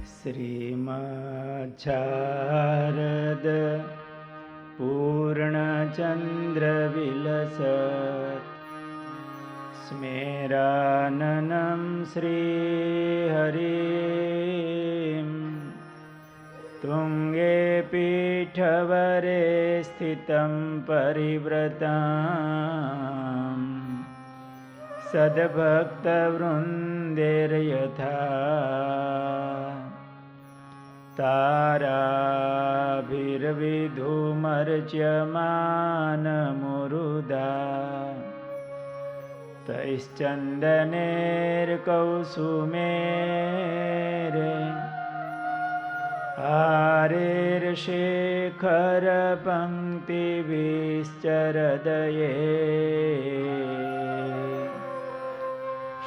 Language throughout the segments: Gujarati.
શ્રીમચ્છારદ પૂર્ણચંદ્રવિલસત સ્મેરાનનં શ્રીહરિમ તુંગે પીઠવરે સ્થિતં પરિવ્રતામ સદ્ભક્તવૃંદેર્યથા તારાભિર્વિધુમર્ચ્યમાનમુરુદા તૈશ્ચંદનેર્કૌસુમેરે આરેર્શેખરપંક્તિभिश्चरदये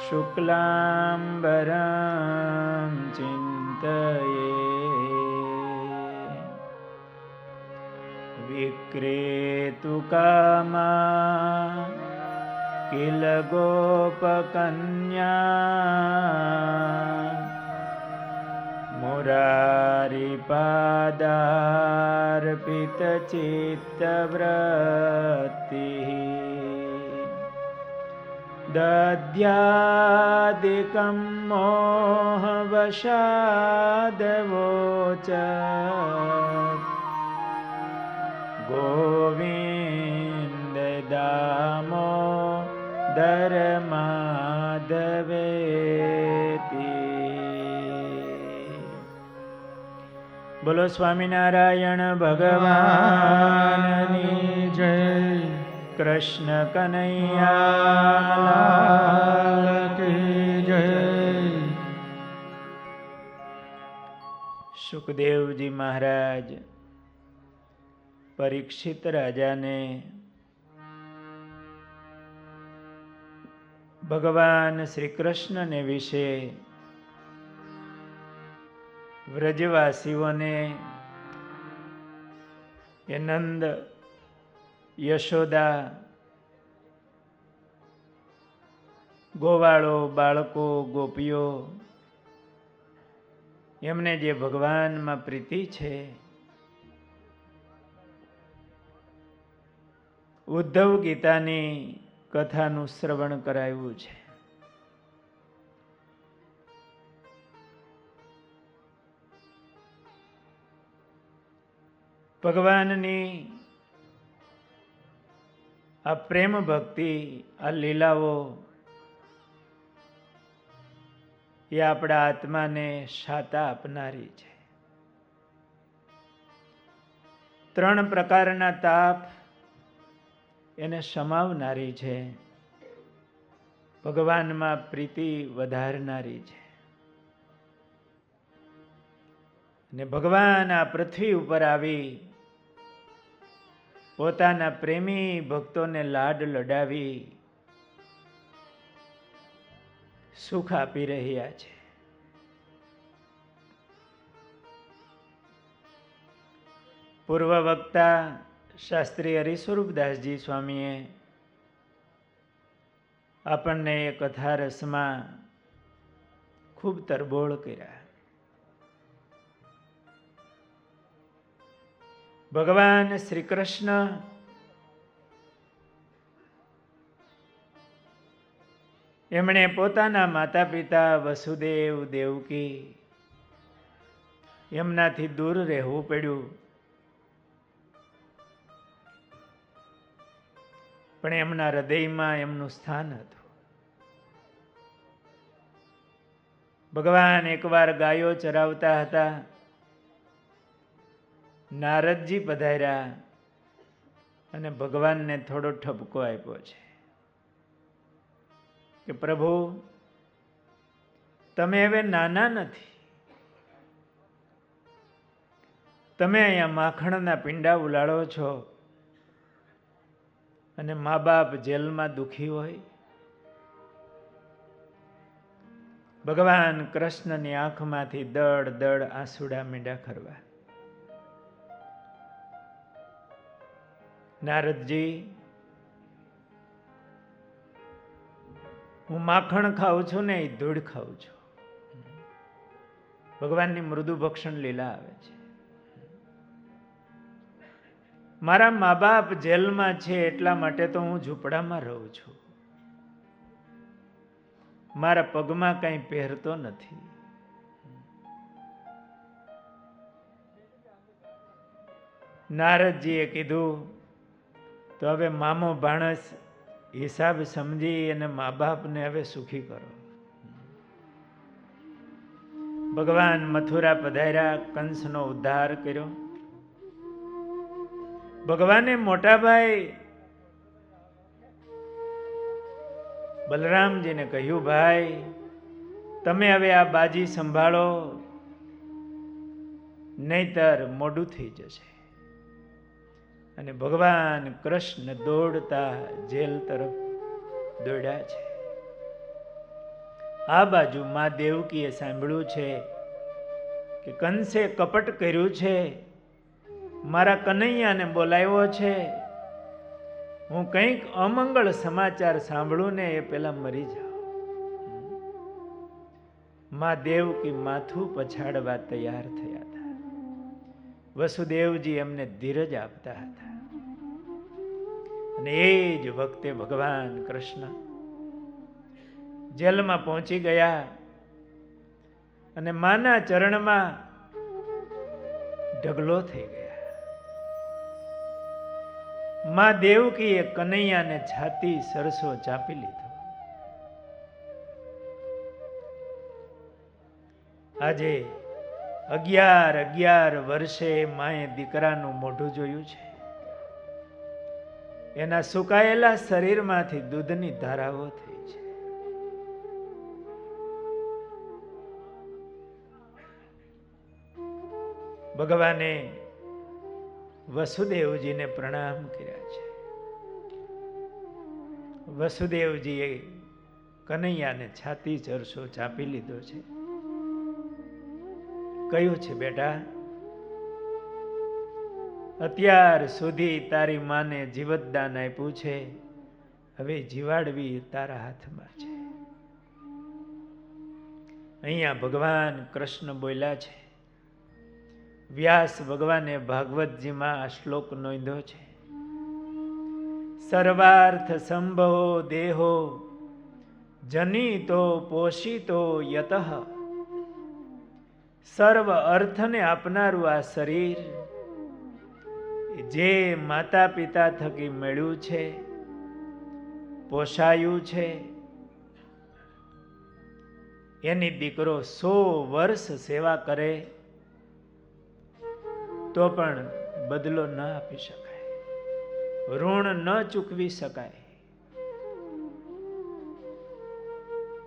શુક્લાંબરં ચિંતયે વિક્રેતુકામા કિલ ગોપકન્યા મુરારિપાદાર્પિતચિત્તવૃત્તિઃ દદ્યાદિકં મોહવશાદવોચ ગોવિંદ દામોદર માધવેતિ. બોલો સ્વામિનારાયણ ભગવાનની જય. કૃષ્ણ કનૈયા કી જય. સુખદેવજી મહારાજ પરીક્ષિત રાજાને ભગવાન શ્રી કૃષ્ણને વિશે વ્રજવાસીઓને એ નંદ યશોદા ગોવાળો બાળકો ગોપીઓ એમને જે ભગવાનમાં પ્રીતિ છે ઉદ્ધવ ગીતાની કથાનું શ્રવણ કરાવ્યું છે. ભગવાનની આ પ્રેમ ભક્તિ આ લીલાઓ એ આપણા આત્માને શાતા આપનારી છે. 3 પ્રકારના તાપ એને સમાવનારી છે. ભગવાનમાં પ્રીતિ વધારનારી છે. ને ભગવાન આ પૃથ્વી ઉપર આવી પોતાના પ્રેમી ભક્તોને લાડ લડાવી સુખ આપી રહ્યા છે. પૂર્વ વક્તા શાસ્ત્રી હરિસ્વરૂપદાસજી સ્વામીએ આપણને એ કથા રસમાં ખૂબ તરબોળ કર્યા. ભગવાન શ્રી કૃષ્ણ એમણે પોતાના માતા પિતા વસુદેવ દેવકી એમનાથી દૂર રહેવું પડ્યું, પણ એમના હૃદયમાં એમનું સ્થાન હતું. ભગવાન એકવાર ગાયો ચરાવતા હતા. નારદજી પધાર્યા અને ભગવાનને થોડો ઠપકો આપ્યો છે કે પ્રભુ તમે હવે નાના નથી, તમે અહીંયા માખણના પિંડા ઉલાળો છો અને મા બાપ જેલમાં દુખી હોય. ભગવાન કૃષ્ણની આંખમાંથી દળ દળ આંસુડા મીંડા ખરવા. નારદજી, હું માખણ ખાઉં છું ને એ ધૂળ ખાઉં છું. ભગવાનની મૃદુ ભક્ષણ લીલા આવે છે. મારા મા બાપ જેલમાં છે એટલા માટે તો હું ઝૂંપડામાં રહું છું. મારા પગમાં કંઈ પહેરતો નથી. નારદજીએ કીધું તો હવે મામો ભાણસ હિસાબ સમજી અને મા બાપને હવે સુખી કરો. ભગવાન મથુરા પધાર્યા, કંસનો ઉદ્ધાર કર્યો. ભગવાને મોટાભાઈ બલરામજીને કહ્યું, ભાઈ તમે હવે આ બાજી સંભાળો, નહીતર મોડું થઈ જશે. અને ભગવાન કૃષ્ણ દોડતા જેલ તરફ દોડ્યા છે. આ બાજુ મા દેવકીએ સાંભળ્યું છે કે કંસે કપટ કર્યું છે, મારા કનૈયાને બોલાવ્યો છે, હું કંઈક અમંગળ સમાચાર સાંભળું ને એ પેલા મરી જાઉં. મા દેવકી માથું પછાડવા તૈયાર થયા હતા. વસુદેવજી એમને ધીરજ આપતા હતા. અને એ જ વખતે ભગવાન કૃષ્ણ જેલમાં પહોંચી ગયા અને માના ચરણમાં ઢગલો થઈ ગયા. મા દેવકીએ કનૈયાને છાતી સરસો ચાપી લીધો. આજે 11 વર્ષે માએ દીકરાનું મોઢું જોયું છે. એના સુકાયેલા શરીરમાંથી દૂધની ધારાઓ થઈ છે. ભગવાને વસુદેવજીને પ્રણામ કર્યા છે. વસુદેવજીએ કનૈયાને છાતી ચરસો ચાપી લીધો છે. કહ્યું છે, બેટા અત્યાર સુધી તારી માને જીવતદાન આપ્યું છે, હવે જીવાડવી તારા હાથમાં છે. અહીંયા ભગવાન કૃષ્ણ બોલ્યા છે. વ્યાસ ભગવાને ભાગવતજીમાં આ શ્લોક નોંધ્યો છે. સર્વાર્થ સંભવો દેહો જનિતો પોષિતો યતઃ. સર્વ અર્થને આપનારું આ શરીર જે માતા પિતા થકી મળ્યું છે, પોષાયું છે, એની દીકરો 100 વર્ષ સેવા કરે તો પણ બદલો ન આપી શકાય, ઋણ ન ચૂકવી શકાય.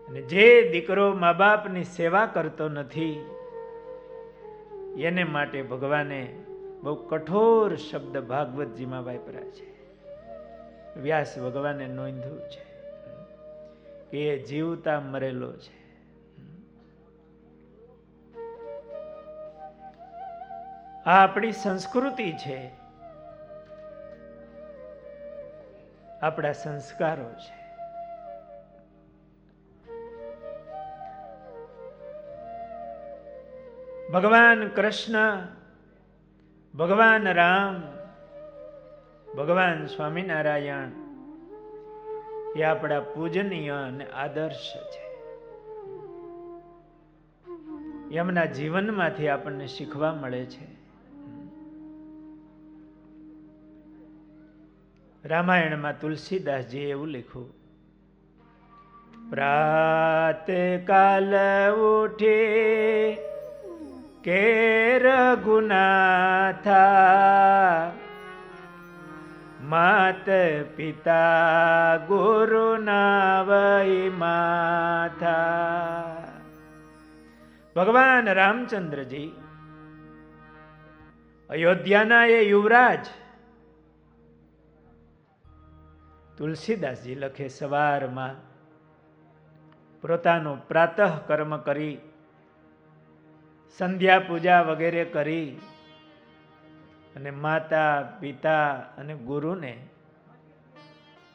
અને જે દીકરો મા બાપની સેવા કરતો નથી એને માટે ભગવાને બહુ કઠોર શબ્દ ભાગવતજીમાં વાપર્યા છે. વ્યાસ ભગવાને નોંધ્યું છે કે એ જીવતા મરેલો છે. આ આપણી સંસ્કૃતિ છે, આપણા સંસ્કારો છે. ભગવાન કૃષ્ણ, ભગવાન રામ, ભગવાન સ્વામિનારાયણ એ આપણા પૂજનીય અને આદર્શ છે. એમના જીવનમાંથી આપણને શીખવા મળે છે. રામાયણમાં તુલસીદાસજીએ એવું લખ્યું, પ્રાત કાલ ઉઠે કે રઘુનાથા, માત પિતા ગુરુ ના વહી માથા. ભગવાન રામચંદ્રજી અયોધ્યાના એ યુવરાજ. તુલસીદાસજી લખે, સવારમાં પોતાનું પ્રાતઃ કર્મ કરી, સંધ્યા પૂજા વગેરે કરી અને માતા પિતા અને ગુરુને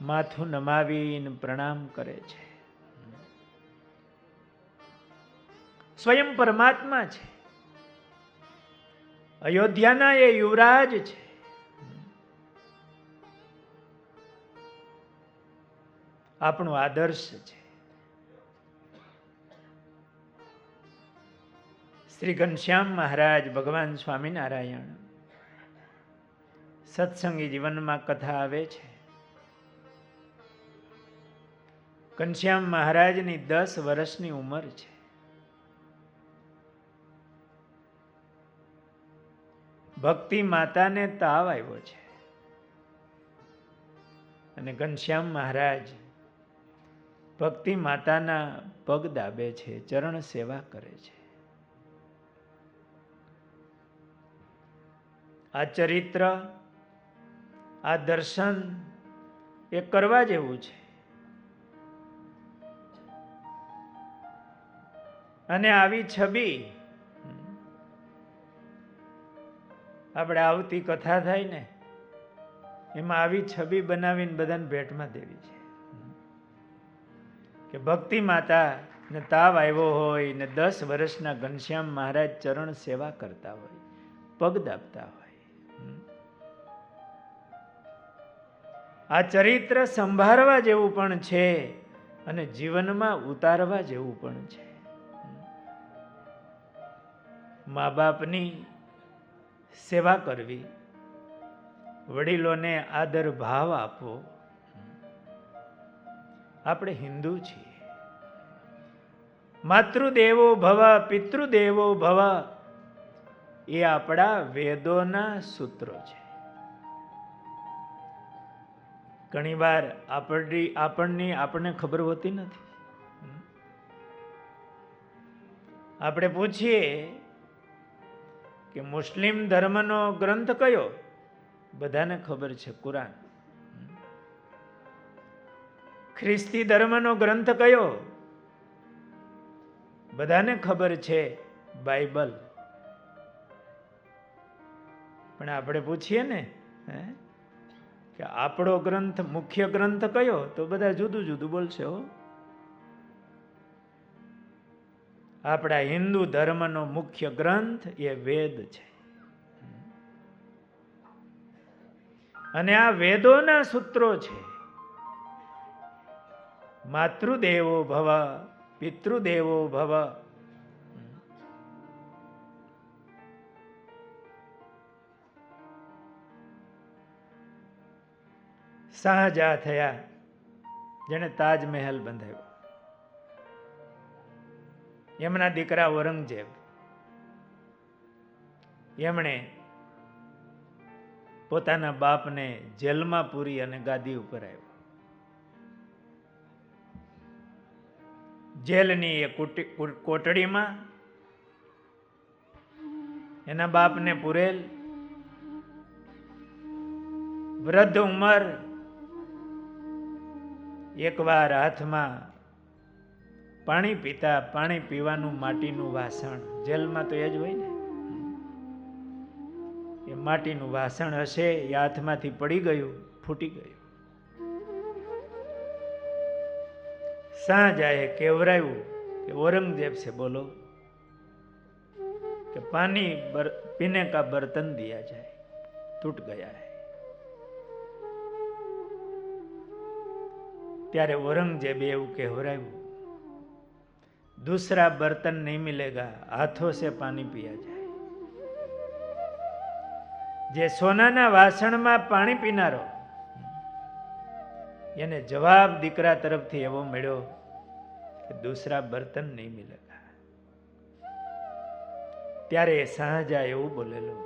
માથું નમાવીને પ્રણામ કરે છે. સ્વયં પરમાત્મા છે. અયોધ્યાના એ યુવરાજ છે. આપણું આદર્શ છે. શ્રી ઘનશ્યામ મહારાજ, ભગવાન સ્વામિનારાયણ સત્સંગી જીવનમાં કથા આવે છે. ઘનશ્યામ મહારાજની 10 વર્ષની ઉંમર છે. ભક્તિ માતાને તાવ આવ્યો છે અને ઘનશ્યામ મહારાજ ભક્તિ માતાના પગ દાબે છે, ચરણ સેવા કરે છે. આ ચરિત્ર, આ દર્શન એ કરવા જેવું છે. અને આવી છબી આપણે આવતી કથા થાય ને એમાં આવી છબી બનાવીને બધાને ભેટમાં દેવી છે કે ભક્તિ માતા ને તાવ આવ્યો હોય ને 10 વર્ષના ઘનશ્યામ મહારાજ ચરણ સેવા કરતા હોય, પગ દાબતા હોય. આ ચરિત્ર સંભાળવા જેવું પણ છે અને જીવનમાં ઉતારવા જેવું પણ છે. મા બાપની સેવા કરવી, વડીલોને આદર ભાવ આપવો. આપણે હિન્દુ છીએ. માતૃદેવો ભવ, પિતૃદેવો ભવ એ આપણા વેદોના સૂત્રો છે. ઘણીવાર આપણને ખબર હોતી નથી. આપણે પૂછીએ કે મુસ્લિમ ધર્મનો ગ્રંથ કયો? બધાને ખબર છે કુરાન. ખ્રિસ્તી ધર્મનો ગ્રંથ કયો? બધાને ખબર છે બાઇબલ. પણ આપણે પૂછીએ ને કે આપણો ગ્રંથ, મુખ્ય ગ્રંથ કયો? તો બધા જુદું જુદું બોલશે. હો, આપણા હિન્દુ ધર્મનો મુખ્ય ગ્રંથ એ વેદ છે. અને આ વેદોના સૂત્રો છે. માતૃદેવો ભવ, પિતૃદેવો ભવ. શાહજહાં થયા, જેને તાજમહેલ બંધાવ્યો. એમના દીકરા ઔરંગઝેબ, એમણે પોતાના બાપને જેલમાં પૂરી અને ગાદી ઉપર આવ્યો. જેલની એ કોટડીમાં એના બાપને પૂરેલ. વૃદ્ધ ઉંમર, એકવાર હાથમાં પાણી પીતા, પાણી પીવાનું માટીનું વાસણ, જેલમાં તો એ જ હોય ને, એ માટીનું વાસણ હશે, એ હાથમાંથી પડી ગયું, ફૂટી ગયું. શાહજહાએ કેવરાયું કે औरंगजेब से बोलो कि पानी पीने का बर्तन दिया जाए, टूट गया है. ત્યારે औरंगजेब એવું કહેવરાયું, दूसरा बर्तन नहीं मिलेगा, हाथों से पानी पिया जाए. જે સોનાના વાસણમાં પાણી પીનારો, એને જવાબ દીકરા તરફથી એવો મળ્યો કે दूसरा बर्तन नहीं मिलेगा. ત્યારે શાહજહાં એવું બોલેલો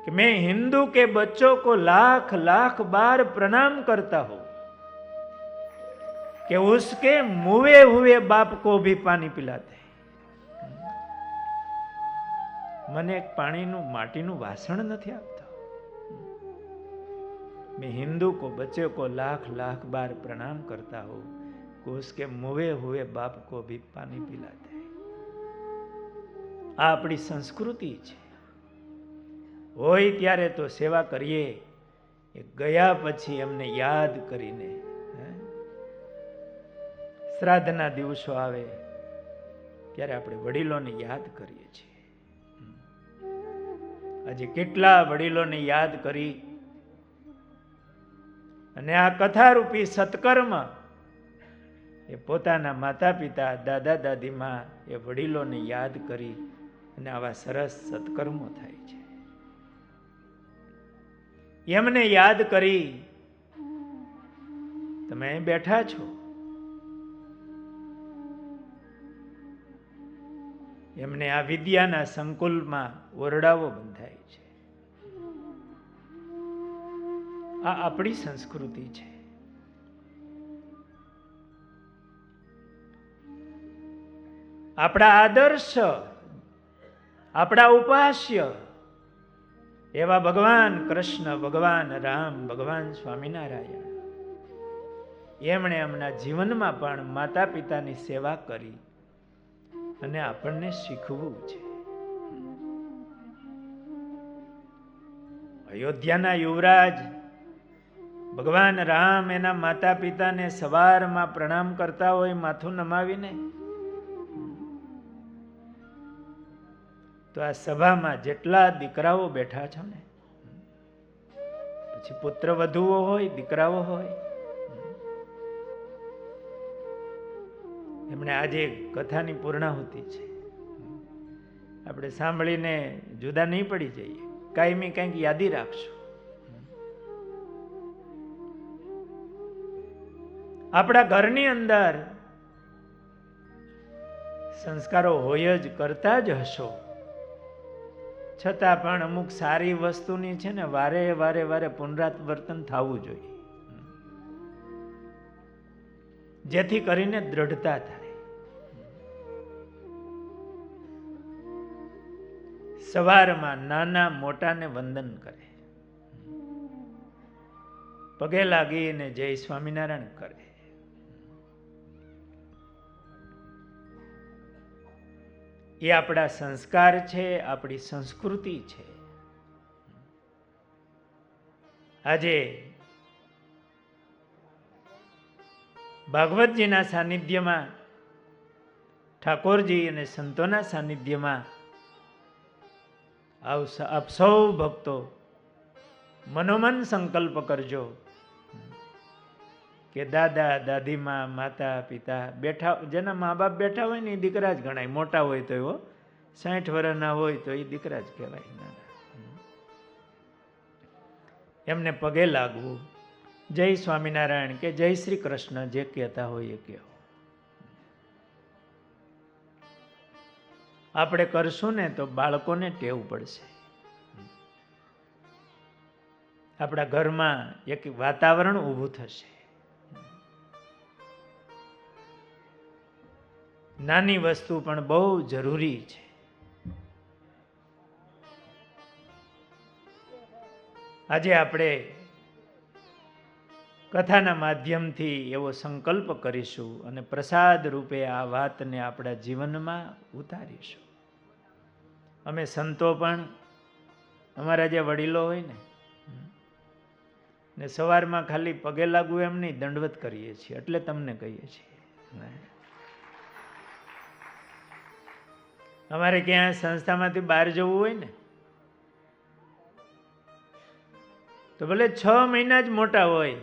कि मैं हिंदू के बच्चों को लाख लाख बार प्रणाम करता हूं कि उसके मुए हुए बाप को भी पानी पिलाते. મને એક પાણીનું માટીનું વાસણ નથી આપતા. मैं हिंदू को बच्चे को लाख लाख बार प्रणाम करता हूं कि उसके मुए हुए बाप को भी पानी पिलाते. આ આપણી સંસ્કૃતિ છે. હોય ત્યારે તો સેવા કરીએ, એ ગયા પછી એમને યાદ કરીને. શ્રાદ્ધના દિવસો આવે ત્યારે આપણે વડીલોને યાદ કરીએ છીએ. આજે કેટલા વડીલોને યાદ કરી અને આ કથારૂપી સત્કર્મ એ પોતાના માતા પિતા દાદા દાદીમાં એ વડીલોને યાદ કરી અને આવા સરસ સત્કર્મો થાય છે. એમને યાદ કરી તમે અહીં બેઠા છો. એમને આ વિદ્યાના સંકુલમાં ઓરડાઓ બંધાય છે. આ આપણી સંસ્કૃતિ છે. આપણા આદર્શ, આપણા ઉપાસ્ય એવા ભગવાન કૃષ્ણ, ભગવાન રામ, ભગવાન સ્વામિનારાયણ એમણે એમના જીવનમાં પણ માતા પિતાની સેવા કરી અને આપણને શીખવું છે. અયોધ્યાના યુવરાજ ભગવાન રામ એના માતા પિતાને સવારમાં પ્રણામ કરતા હોય માથું નમાવીને, તો આ સભામાં જેટલા દીકરાઓ બેઠા છો ને, પછી પુત્ર વધુઓ હોય, દીકરાઓ હોય, એમણે આજે કથાની પૂર્ણાહુતિ છે. આપણે સાંભળીને જુદા નહીં પડી જઈએ, કાયમી કંઈક યાદી રાખશું. આપણા ઘરની અંદર સંસ્કારો હોય જ, કરતા જ હશો, છતાં પણ અમુક સારી વસ્તુની છે ને વારે વારે પુનરાવર્તન થવું જોઈએ, જેથી કરીને દ્રઢતા થાય. સવારમાં નાના મોટાને વંદન કરે, પગે લાગીને જય સ્વામિનારાયણ કરે. એ આપણા સંસ્કાર છે, આપણી સંસ્કૃતિ છે. આજે ભાગવતજીના સાનિધ્યમાં, ઠાકોરજી અને સંતોના સાનિધ્યમાં આપ સૌ ભક્તો મનોમન સંકલ્પ કરજો કે દાદા દાદીમાં, માતા પિતા બેઠા, જેના મા બાપ બેઠા હોય ને એ દીકરા જ ગણાય. મોટા હોય તો એવો 60 વર્ષના હોય તો એ દીકરા જ કહેવાય. એમને પગે લાગવું, જય સ્વામિનારાયણ કે જય શ્રી કૃષ્ણ જે કહેતા હોય એ કહેવો. આપણે કરશું ને તો બાળકોને ટેવ પડશે. આપણા ઘરમાં એક વાતાવરણ ઊભું થશે. નાની વસ્તુ પણ બહુ જરૂરી છે. આજે આપણે કથાના માધ્યમથી એવો સંકલ્પ કરીશું અને પ્રસાદ રૂપે આ વાતને આપણા જીવનમાં ઉતારીશું. અમે સંતો પણ અમારા જે વડીલો હોય ને સવારમાં ખાલી પગે લાગવું એમ નહીં, દંડવત કરીએ છીએ. એટલે તમને કહીએ છીએ. અમારે ક્યાં સંસ્થામાંથી બહાર જવું હોય ને તો ભલે 6 મહિના જ મોટા હોય,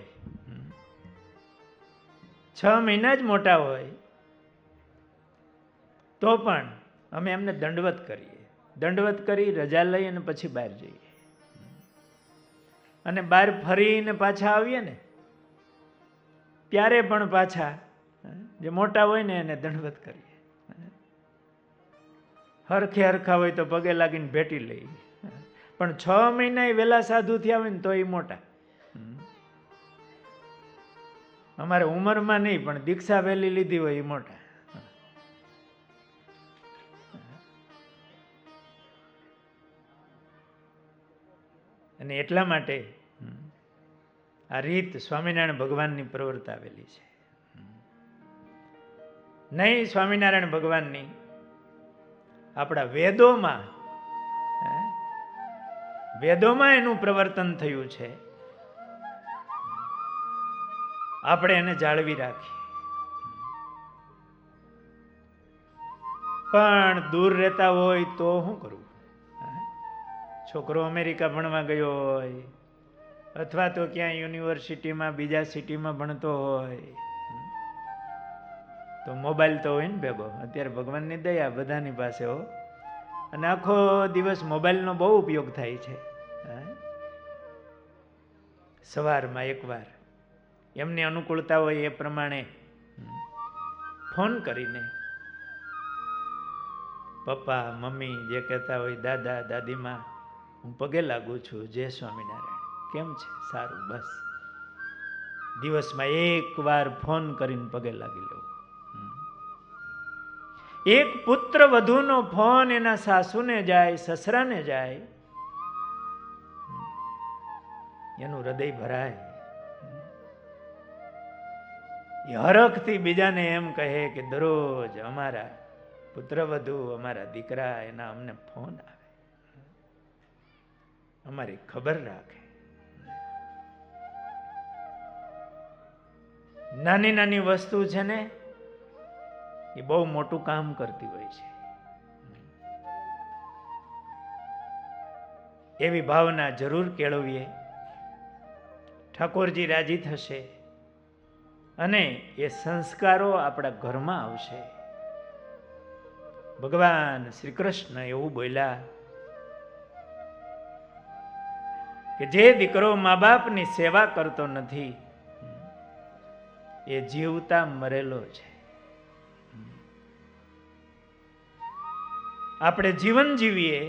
6 મહિના જ મોટા હોય તો પણ અમે એમને દંડવત કરીએ. દંડવત કરી રજા લઈ અને પછી બહાર જઈએ અને બહાર ફરીને પાછા આવીએ ને ત્યારે પણ પાછા જે મોટા હોય ને એને દંડવત કરીએ. હરખે હરખા હોય તો પગે લાગીને ભેટી લઈએ, પણ 6 મહિના એ વેલા સાધુ થયા હોય ને તો એ મોટા. અમારે ઉંમરમાં નહીં પણ દીક્ષા વહેલી લીધી હોય એ મોટા. અને એટલા માટે આ રીત સ્વામિનારાયણ ભગવાનની પ્રવર્તાવેલી છે. નહીં સ્વામિનારાયણ ભગવાનની, આપણા વેદોમાં એનું પ્રવર્તન થયું છે. આપણે એને જાળવી રાખીએ. પણ દૂર રહેતા હોય તો શું કરવું? છોકરો અમેરિકા ભણવા ગયો હોય અથવા તો ક્યાં યુનિવર્સિટીમાં બીજા સિટીમાં ભણતો હોય તો મોબાઈલ તો હોય ને ભેગો. અત્યારે ભગવાનની દયા બધાની પાસે હો, અને આખો દિવસ મોબાઈલનો બહુ ઉપયોગ થાય છે. સવારમાં એકવાર એમની અનુકૂળતા હોય એ પ્રમાણે ફોન કરીને પપ્પા મમ્મી જે કહેતા હોય, દાદા દાદીમાં, હું પગે લાગુ છું, જય સ્વામિનારાયણ, કેમ છે? સારું. બસ દિવસમાં એકવાર ફોન કરીને પગે લાગી લેવું. એક પુત્ર વધુનો ફોન એના સાસુને જાય, સસરાને જાય, એનું હૃદય ભરાય. એ હરખથી બીજાને એમ કહે કે દરરોજ અમારા પુત્રવધુ, અમારા દીકરા, એના અમને ફોન આવે, અમારી ખબર રાખે. નાની નાની વસ્તુ છે ને, એ બહુ મોટું કામ કરતી હોય છે. એવી ભાવના જરૂર કેળવીએ. ઠાકોરજી રાજી થશે અને એ સંસ્કારો આપણા ઘરમાં આવશે. ભગવાન શ્રી કૃષ્ણ એવું બોલ્યા કે જે દીકરો મા બાપની સેવા કરતો નથી એ જીવતા મરેલો છે. આપણે જીવન જીવીએ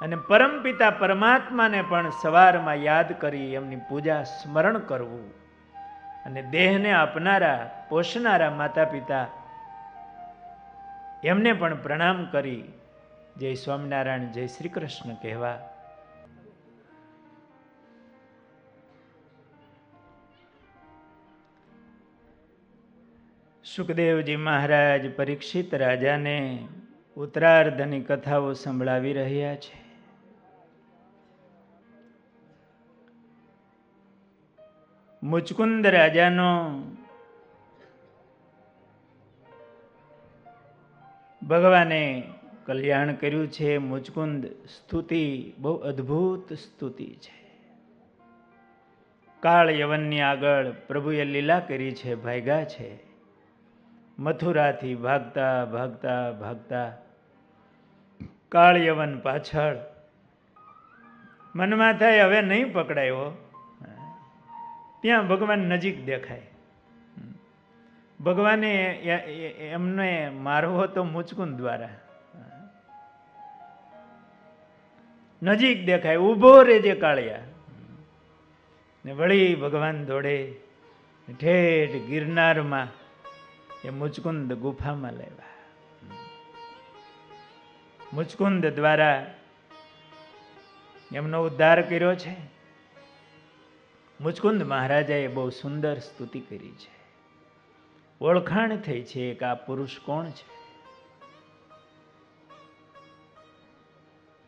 અને પરમપિતા પરમાત્માને પણ સવારમાં યાદ કરી એમની પૂજા સ્મરણ કરવું, અને દેહને આપનારા પોષનારા માતા પિતા એમને પણ પ્રણામ કરી જય સ્વામિનારાયણ, જય શ્રી કૃષ્ણ કહેવા. સુખદેવજી મહારાજ પરીક્ષિત રાજાને ઉત્તરાર્ધની કથાઓ સંભળાવી રહ્યા છે. મુચકુંદ રાજાનો ભગવાને કલ્યાણ કર્યું છે. મુચકુંદ સ્તુતિ બહુ અદ્ભુત સ્તુતિ છે. કાળ યવનની આગળ પ્રભુએ લીલા કરી છે, ભાગ્યા છે. મથુરાથી ભાગતા ભાગતા ભાગતા કાળ યવન પાછળ મનમાં થાય હવે નહીં પકડાયો, ત્યાં ભગવાન નજીક દેખાય. ભગવાને એમને મારવો તો મુચકુંદ દ્વારા, નજીક દેખાય, ઊભો રેજે કાળિયા. ને વળી ભગવાન દોડે ઠેઠ ગિરનારમાં એ મુચકુંદ ગુફામાં લેવા. મુચકુંદ દ્વારા એમનો ઉદ્ધાર કર્યો છે. મુચકુંદ મહારાજાએ બહુ સુંદર સ્તુતિ કરી છે. ઓળખાણ થઈ છે કે આ પુરુષ કોણ છે.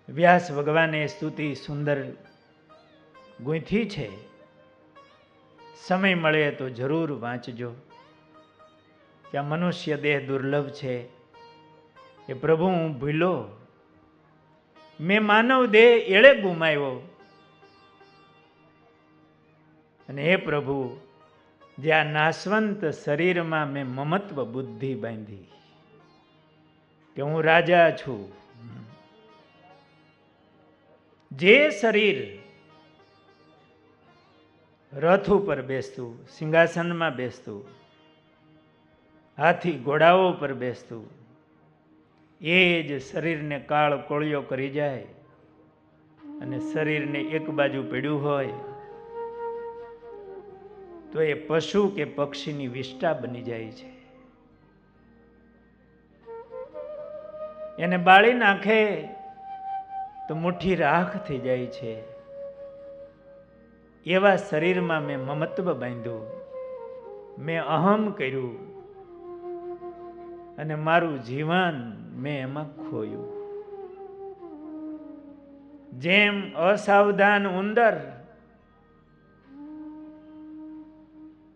વ્યાસ ભગવાને સ્તુતિ સુંદર ગૂંથી છે. સમય મળે તો જરૂર વાંચજો. કે આ મનુષ્ય દેહ દુર્લભ છે. એ પ્રભુ હું ભૂલો, મેં માનવ દેહ એળે ગુમાવ્યો, અને હે પ્રભુ જે આ નાશવંત શરીરમાં મેં મમત્વ બુદ્ધિ બાંધી કે હું રાજા છું. જે શરીર રથ ઉપર બેસતું, સિંહાસનમાં બેસતું, હાથી ઘોડાઓ પર બેસતું, એ જ શરીરને કાળ કોળિયો કરી જાય અને શરીરને એક બાજુ પડ્યું હોય તો એ પશુ કે પક્ષીની વિષ્ટા બની જાય છે. એને બાળી નાખે તો મુઠ્ઠી રાખ થઈ જાય છે. એવા શરીરમાં મેં મમત્વ બાંધ્યું, મેં અહમ કર્યું અને મારું જીવન મેં એમાં ખોયું. જેમ અસાવધાન ઉંદર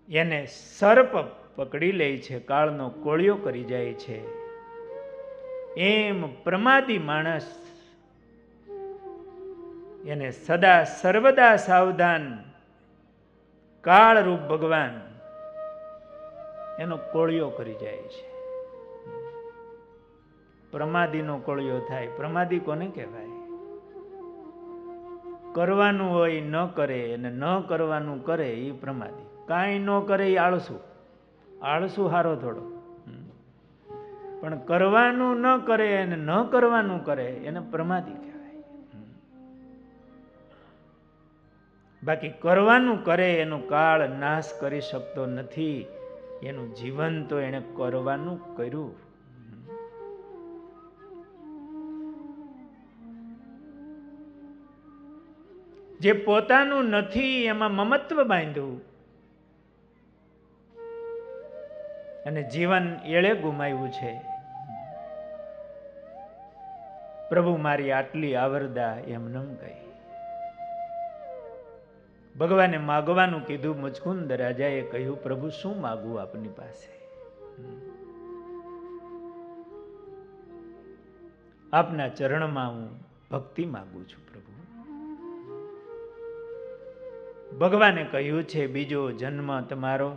એને સર્પ પકડી લે છે, કાળનો કોળિયો કરી જાય છે, એમ પ્રમાદી માણસ એને સદા સર્વદા સાવધાન કાળરૂપ ભગવાન એનો કોળિયો કરી જાય છે. પ્રમાદીનો કોળિયો થાય. પ્રમાદી કોને કહેવાય? કરવાનું હોય ન કરે અને ન કરવાનું કરે એ પ્રમાદી. કાંઈ ન કરે એ આળસુ. આળસુ હારો થોડો. પણ કરવાનું ન કરે અને ન કરવાનું કરે એને પ્રમાદી કહેવાય. બાકી કરવાનું કરે એનો કાળ નાશ કરી શકતો નથી. એનું જીવન તો એને કરવાનું કર્યું. જે પોતાનું નથી એમાં મમત્વ બાંધ્યું અને જીવન એળે ગુમાવ્યું છે. પ્રભુ મારી આટલી આવરદા એમને ગઈ. ભગવાને માગવાનું કીધું. મુચકુંદ રાજાએ કહ્યું, પ્રભુ શું માગવું આપની પાસે? આપના ચરણમાં હું ભક્તિ માગું છું પ્રભુ. ભગવાને કહ્યું છે, બીજો જન્મ તમારો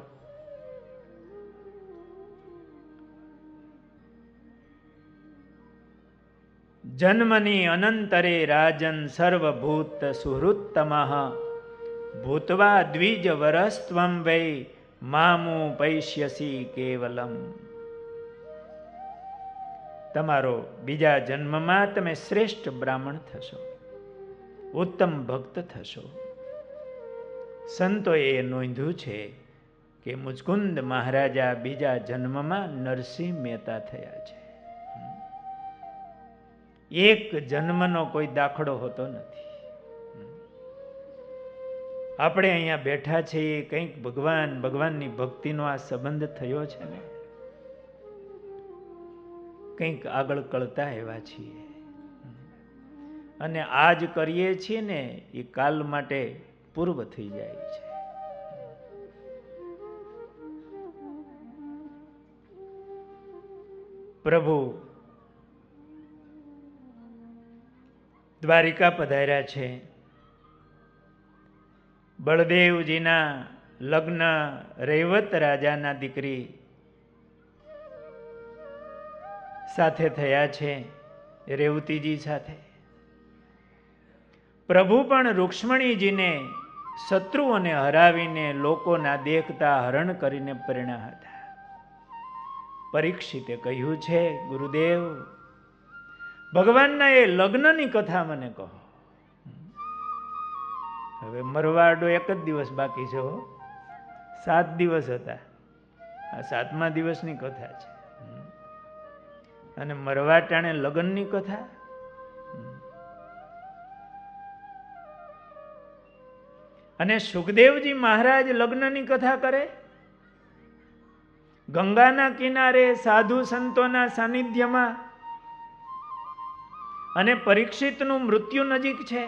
જન્મની અનંતરે રાજન સર્વભૂત સુહૃત્તમઃ ભૂતવા દ્વિજ વરસ્ત્વમ વૈ મામુ પૈષ્યસી કેવલમ. તમારો બીજા જન્મમાં તમે શ્રેષ્ઠ બ્રાહ્મણ થશો, ઉત્તમ ભક્ત થશો. સંતોએ નોંધ્યું છે કે મુચકુંદ મહારાજા બીજા જન્મમાં નરસિંહ મહેતા થયા છે. એક જન્મનો કોઈ દાખલો હોતો નથી. આપણે અહીંયા બેઠા છીએ કંઈક ભગવાનની ભક્તિનો આ સંબંધ થયો છે ને, કંઈક આગળ કળતા એવા છીએ. અને આજ કરીએ છીએ ને એ કાલ માટે પૂર્વ થઈ જાય છે. પ્રભુ દ્વારિકા પધાર્યા છે. બળદેવજીના લગ્ન રૈવત રાજાના દીકરી સાથે થયા છે, રેવતીજી સાથે. પ્રભુ પણ રૂક્ષ્મણીજીને શત્રુઓને હરાવીને લોકોના દેખતા હરણ કરીને પરિણ્યા હતા. પરીક્ષિતે કહ્યું છે, ગુરુદેવ ભગવાનના એ લગ્નની કથા મને કહો. હવે મરવાડો એક જ દિવસ બાકી છે. 7 દિવસ હતા. આ 7મા દિવસની કથા છે. અને મરવા ટાણે લગ્નની કથા. અને સુખદેવજી મહારાજ લગ્નની કથા કરે ગંગાના કિનારે સાધુ સંતોના સાનિધ્યમાં. અને પરીક્ષિતનું મૃત્યુ નજીક છે.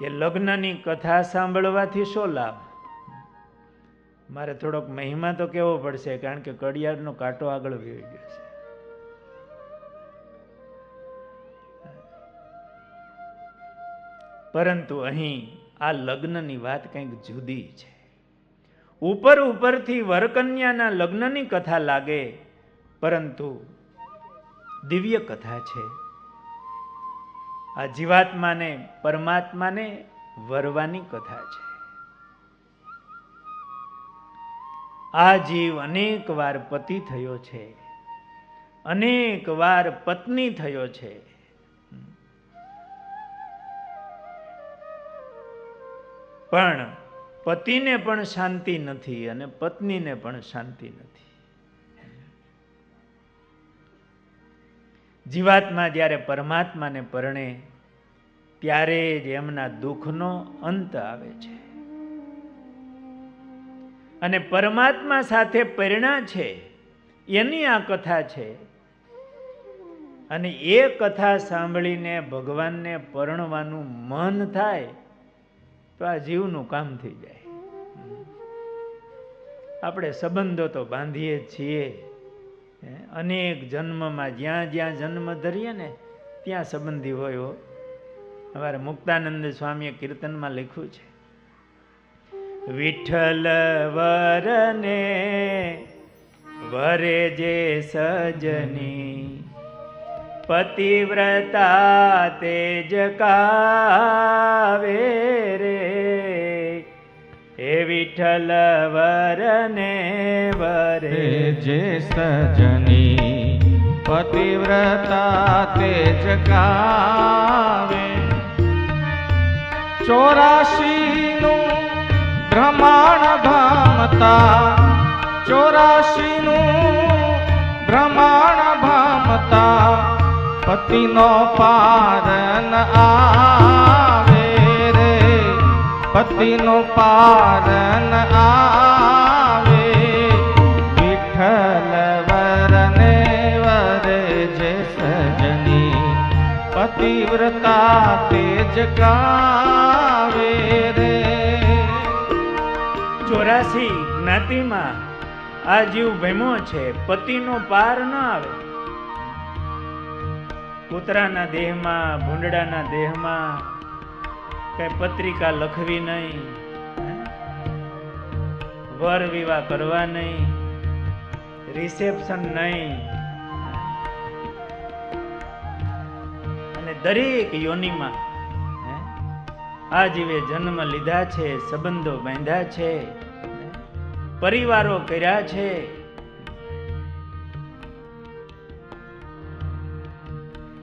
એ લગ્નની કથા સાંભળવાથી શો લાભ? મારે થોડોક મહિમા તો કહેવો પડશે, કારણ કે કડિયાળનો કાંટો આગળ વહી ગયો છે. પરંતુ અહીં આ લગ્નની વાત કંઈક જુદી છે. ઉપરથી વરકન્યાના લગ્નની કથા લાગે, પરંતુ દિવ્ય કથા છે. આ જીવાત્માને પરમાત્માને વરવાની કથા છે. આ જીવ અનેક વાર પતિ થયો છે, અનેક વાર પત્ની થયો છે. પણ પતિને પણ શાંતિ નથી અને પત્નીને પણ શાંતિ નથી. જીવાત્મા જ્યારે પરમાત્માને પરણે ત્યારે જ એમના દુઃખનો અંત આવે છે. અને પરમાત્મા સાથે પરણ્યા છે એની આ કથા છે. અને એ કથા સાંભળીને ભગવાનને પરણવાનું મન થાય તો આ જીવનું કામ થઈ જાય. આપણે સંબંધો તો બાંધીએ છીએ, અનેક જન્મમાં જ્યાં જ્યાં જન્મ ધરીએ ને ત્યાં સંબંધી હોય હો. અમારા મુક્તાનંદ સ્વામીએ કીર્તનમાં લખ્યું છે, વિઠ્ઠલ વરને વરે જે સજની પતિવ્રતા તેજ કાવે રે. હે વિઠ્ઠલ વરને વરે જે સજની પતિવ્રતા તેજ કાવે. 84 નું બ્રહ્માંડ ભામતા, 84 નું બ્રહ્માંડ ભામતા પતિનો પારન આવે રે. પતિનો પારન આવે. વિઠ્ઠલ વરને વરે જે સજની પતિવ્રતા તેજ કાવે રે. 84 જ્ઞાતિમાં આ જીવ ભેમો છે, પતિનો પાર ન આવે. કૂતરાના દેહમાં, ભૂંડડાના દેહમાં કઈ પત્રિકા લખવી નહીં, વર વિવાહ કરવા નહીં, રિસેપ્શન નહીં, અને દરેક યોનિમાં આ જીવે જન્મ લીધા છે, સંબંધો બાંધ્યા છે, પરિવારો કર્યા છે.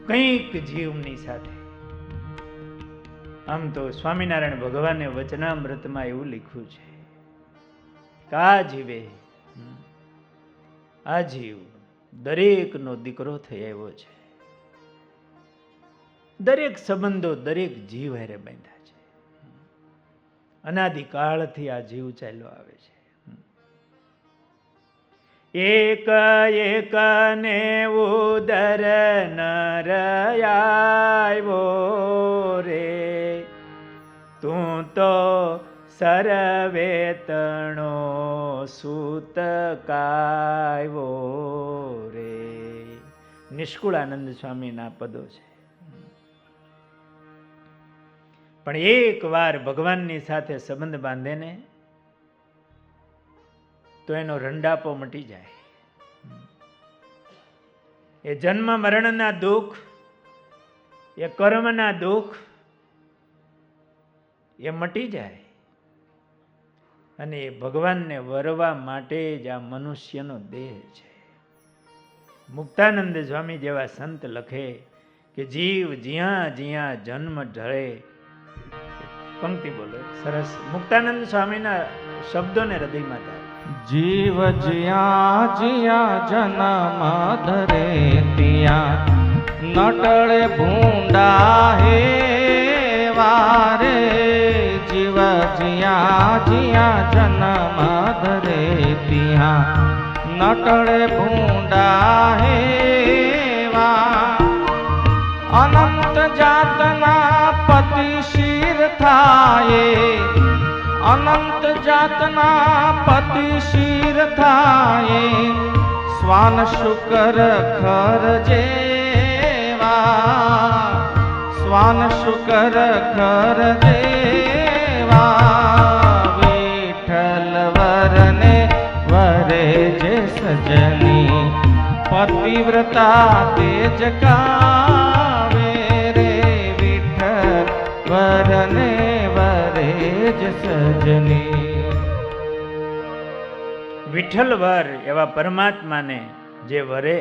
કંઈક જીવની સાથે. આમ તો સ્વામિનારાયણ ભગવાને વચનામૃતમાં એવું લખ્યું છે કે આ જીવે, આ જીવ દરેકનો દીકરો થઈ આવ્યો છે. દરેક સંબંધો દરેક જીવ હારે બાંધ્યા છે. અનાદિકાળથી આ જીવ ચાલ્યો આવે છે. એક એક ને ઉદર નર આવ્યો રે. તું તો સર્વે તણો સૂત કાવ્યો રે. નિષ્કુળાનંદ સ્વામીના પદો છે. પણ એક વાર ભગવાનની સાથે સંબંધ બાંધે ને તો એનો રંડાપો મટી જાય. એ જન્મ મરણના દુઃખ, એ કર્મના દુઃખ એ મટી જાય. અને એ ભગવાનને વરવા માટે જ આ મનુષ્યનો દેહ છે. મુક્તાનંદ સ્વામી જેવા સંત લખે કે જીવ જ્યાં જ્યાં જન્મ ઢળે. પંક્તિ બોલો સરસ, મુક્તાનંદ સ્વામીના શબ્દોને હૃદયમાં થાય. જીવ જ્યાં જ્યાં જન્મ ધરે ત્યાં નટળે ભૂંડા હે વારે. જીવ જ્યાં જ્યાં જન્મ ધરે ત્યાં નટળે ભૂંડા હે વા. અનંત જાતના પતિ શિર થાય, અનંત જાતના પતિ શિર થાય. શ્વાન શુકર ખર જેવા, શ્વાન શુકર ખર જેવા. વિઠ્ઠલ વરને વરે જે સજની પતિવ્રતા તેજ કાવે રે. વિઠ્ઠલ વરને વરે જ સજની. વિઠ્ઠલ વર એવા પરમાત્માને જે વરે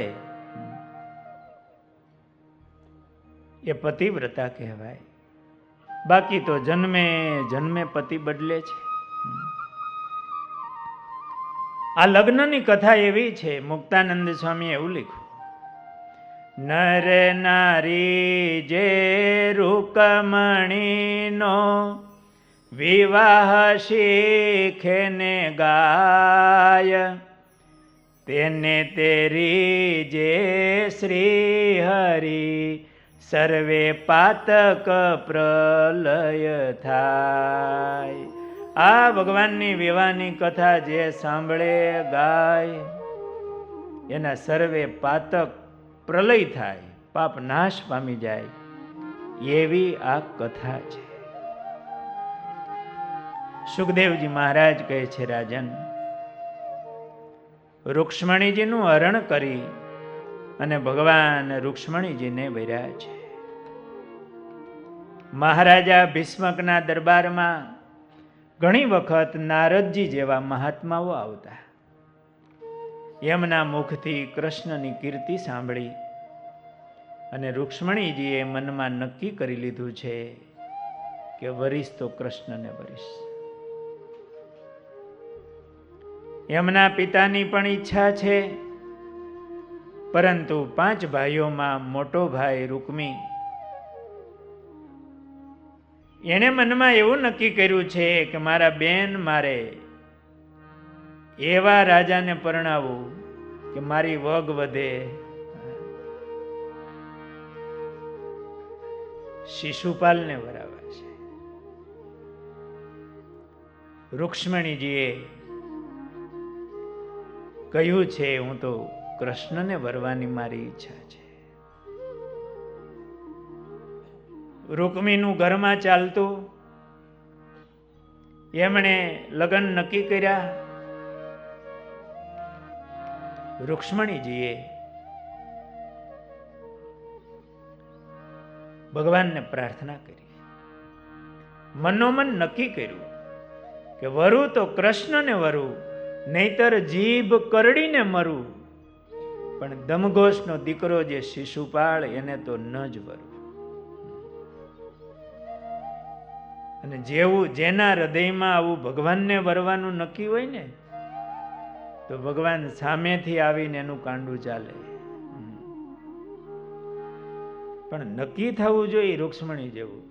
એ પતિવ્રતા કહેવાય. બાકી તો જન્મે જન્મે પતિ બદલે છે. આ લગ્નની કથા એવી છે, મુક્તાનંદ સ્વામી એવું લખ્યું, નર નારી જે રૂકમણીનો વિવાહ શીખે ને ગાય. તેને તેરી જે શ્રી હરિ સર્વે પાતક પ્રલય થાય. આ ભગવાનની વિવાહની કથા જે સાંભળે ગાય એના સર્વે પાતક પ્રલય થાય, પાપ નાશ પામી જાય, એવી આ કથા છે. સુખદેવજી મહારાજ કહે છે, રાજન, રૂક્ષ્મણીજીનું હરણ કરી અને ભગવાન રૂક્ષ્મણીજીને વર્યા છે. મહારાજા ભીષ્મકના દરબારમાં ઘણી વખત નારદજી જેવા મહાત્માઓ આવતા. એમના મુખથી કૃષ્ણની કીર્તિ સાંભળી અને રૂક્ષ્મણીજીએ મનમાં નક્કી કરી લીધું છે કે વરીશ તો કૃષ્ણને વરીશ. એમના પિતાની પણ ઈચ્છા છે, પરંતુ 5 ભાઈઓમાં મોટો ભાઈ રૂકમી, એણે મનમાં એવું નક્કી કર્યું છે કે મારા બેન મારે એવા રાજાને પરણાવવું કે મારી વગ વધે. શિશુપાલને વરાવા છે. રૂક્ષ્મણીજીએ કહ્યું છે, હું તો કૃષ્ણને વરવાની મારી ઈચ્છા છે. રૂકમીનું ઘરમાં ચાલતું, એમણે લગ્ન નક્કી કર્યા. રૂક્ષ્મણીજીએ ભગવાનને પ્રાર્થના કરી, મનોમન નક્કી કર્યું કે વરું તો કૃષ્ણને વરું, નહીતર જીભ કરડીને મરું, પણ દમઘોષનો દીકરો જે શિશુપાળ એને તો ન જ વરું. અને જેવું જેના હૃદયમાં આવું ભગવાનને વરવાનું નક્કી હોય ને, તો ભગવાન સામેથી આવીને એનું કાંડું ચાલે. પણ નક્કી થવું જોઈએ રૂક્ષ્મણી જેવું.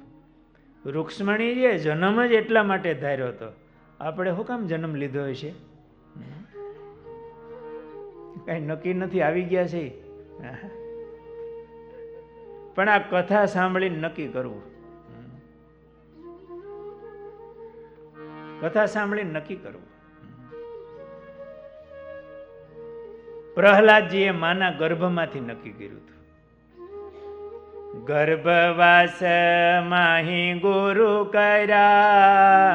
રૂક્ષ્મણીએ જન્મ જ એટલા માટે ધાર્યો હતો. આપણે શું કામ જન્મ લીધો હશે? કઈ નક્કી નથી, આવી ગયા છે. પણ આ કથા સાંભળીને નક્કી કરવું, કથા સાંભળીને નક્કી કરવું. પ્રહલાદજીએ માના ગર્ભમાંથી નક્કી કર્યું હતું. ગર્ભવાસ માહી ગુરુ કર્યા,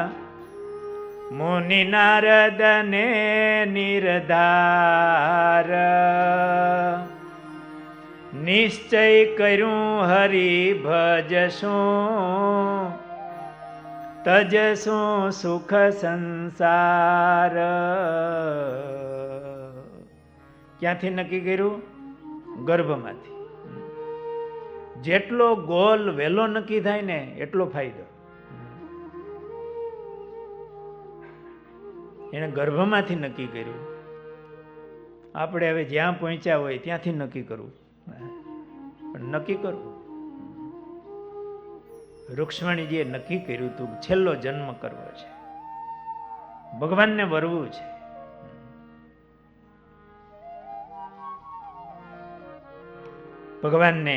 મુનિ નારદ ને નિર્ધાર, નિશ્ચય કર્યું હરિ ભજશું, તજશું સુખ સંસાર. ક્યાંથી નક્કી કર્યું? ગર્ભમાંથી. જેટલો ગોલ વહેલો નક્કી થાય ને એટલો ફાયદો. એને ગર્ભમાંથી નક્કી કર્યું. આપણે હવે જ્યાં પહોંચ્યા હોય ત્યાંથી નક્કી કરવું, પણ નક્કી કરવું. રૂક્ષ્મણીજીએ નક્કી કર્યું હતું છેલ્લો જન્મ કરવો છે, ભગવાનને વરવું છે. ભગવાનને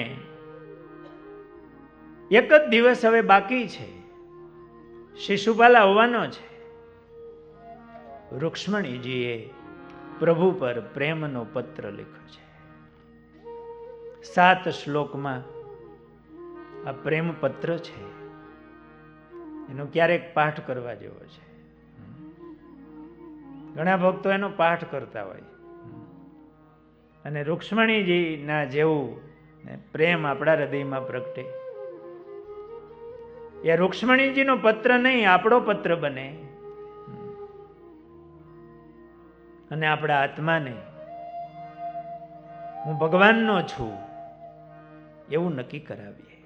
એક જ દિવસ હવે બાકી છે, શિશુપાલ આવવાનો છે. રૂક્ષ્મણીજીએ પ્રભુ પર પ્રેમનો પત્ર લખ્યો છે. 7 શ્લોકમાં આ પ્રેમ પત્ર છે. એનો ક્યારેક પાઠ કરવા જેવો છે. ઘણા ભક્તો એનો પાઠ કરતા હોય, અને રૂક્ષ્મણીજીના જેવું પ્રેમ આપણા હૃદયમાં પ્રગટે. એ રૂક્ષ્મણીજીનો પત્ર નહીં, આપણો પત્ર બને, અને આપણા આત્માને હું ભગવાનનો છું એવું નક્કી કરાવીએ.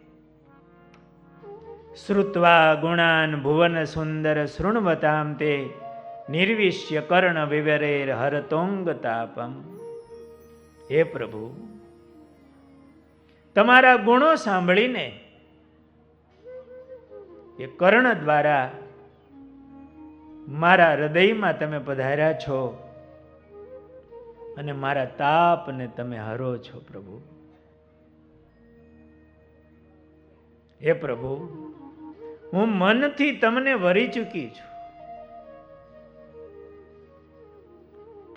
શ્રુત્વા ગુણાન ભુવન સુંદર શૃણવતામ તે નિર્વિશ્ય કર્ણ વિવરેર હરતોંગ તાપમ. હે પ્રભુ, તમારા ગુણો સાંભળીને એ કર્ણ દ્વારા મારા હૃદયમાં તમે પધાર્યા છો અને મારા તાપને તમે હરો છો. પ્રભુ, હે પ્રભુ, હું મનથી તમને વરી ચૂકી છું.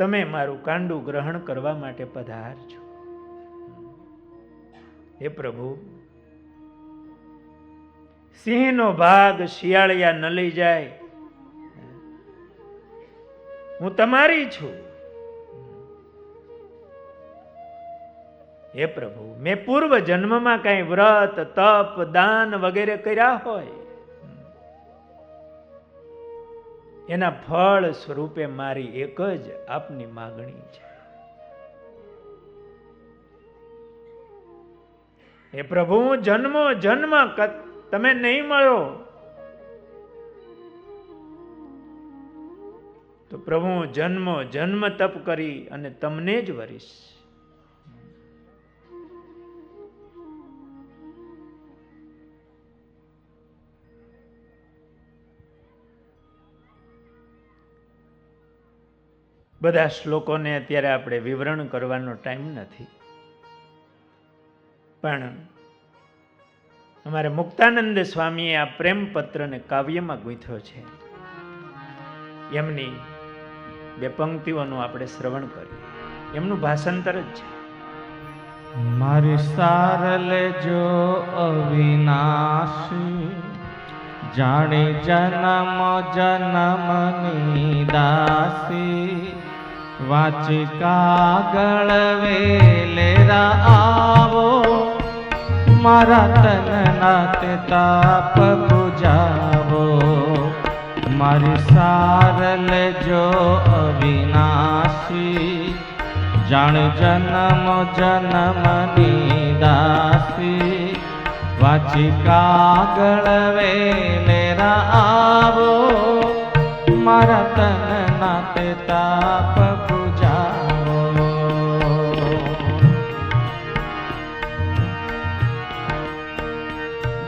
તમે મારું કાંડું ગ્રહણ કરવા માટે પધારજો. હે પ્રભુ, સિંહનો ભાગ શિયાળિયા ન લઈ જાય. હું તમારી છું. હે પ્રભુ, મેં પૂર્વ જન્મમાં કઈ વ્રત, તપ, દાન વગેરે કર્યા હોય, એના ફળ સ્વરૂપે મારી એક જ આપની માગણી છે. હે પ્રભુ, હું જન્મો જન્મ તમે નહીં મળો તો પ્રભુ હું જન્મો જન્મ તપ કરી અને તમને જ વરીશ. બધા શ્લોકોને અત્યારે આપણે વિવરણ કરવાનો ટાઈમ નથી, પણ અમારે મુક્તાનંદ સ્વામીએ આ પ્રેમ પત્રને કાવ્યમાં ગૂંથ્યો છે. એમની બે પંક્તિઓનું આપણે શ્રવણ કરીએ. એમનું ભાષાંતર જ છે. મારી સાર લેજો અવિનાશી, જાણી જન્મ જન્મની દાસી, વાંચી કાગળ વેલેરા આવો, મારા તનના તે તાપ બુજાવો. મારી સાર લેજો અવિનાશી, જાણ જન્મ જન્મની દાસી, વાંચી કાગળ વેલેરા આવો, મારા તનના તે તાપ બુજાવો.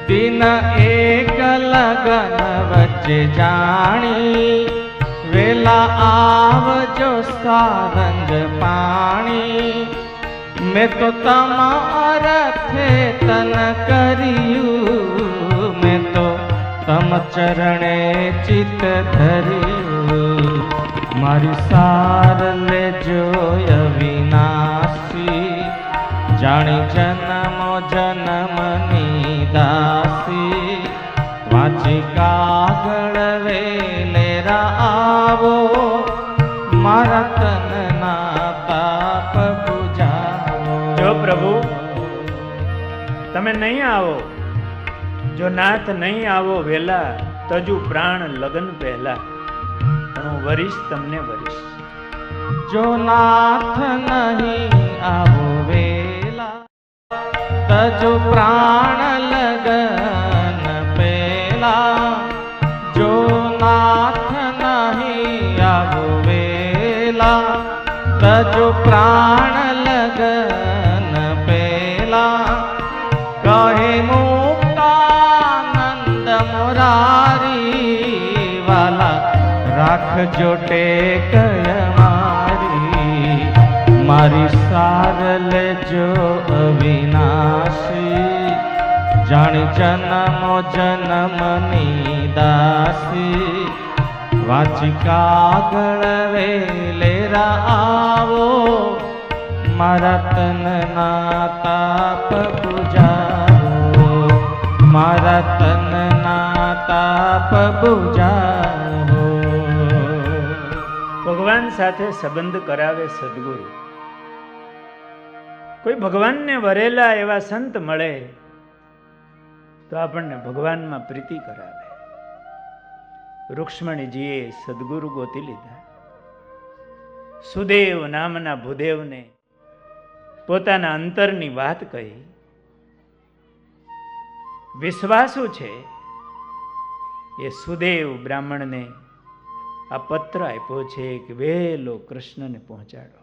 દિન એક લગન વચ્ચે જાણી, વેલા આવજો સારંગ પાણી. મેં તો તમારથે તન કર્યું, મેં તો તમ ચરણે ચિત ધર્યું. મારી સાર લેજો અવિનાશી, જાણી જન્મો જન્મની દાસી, વાંચી કાગળ વેલેરા આવો, મારા તનના તાપ બુજાવો. જો પ્રભુ તમે નહીં આવો, જો નાથ નહીં આવો વેલા, તજુ પ્રાણ લગન પહેલા, પણ હું વરીશ તમને વરીશ. જો નાથ નહીં આવો વેલા, તજો પ્રાણ લગન પહેલા. જો નાથ નહીં આવો વેલા, તજો પ્રાણ લગન પહેલા. કહે મુક્તાનંદ મોરારી વાલા, રાખજો ટેક અમારી. મારી સાર લેજો અવિનાશી, જાણ જન્મો જન્મની દાસી, વાંચી કાગળ વેલેરા આવો, મારા તનના તાપ બુજાવો. મારા તનના તાપ બુજાવો. ભગવાન સાથે સંબંધ કરાવે સદગુરુ. કોઈ ભગવાનને વરેલા એવા સંત મળે તો આપણને ભગવાનમાં પ્રીતિ કરાવે. રૂક્ષ્મણીજીએ સદગુરુ ગોતી લીધા. સુદેવ નામના ભૂદેવને પોતાના અંતરની વાત કહી. વિશ્વાસુ છે એ સુદેવ બ્રાહ્મણને આ પત્ર આપ્યો છે કે વહેલો કૃષ્ણને પહોંચાડો.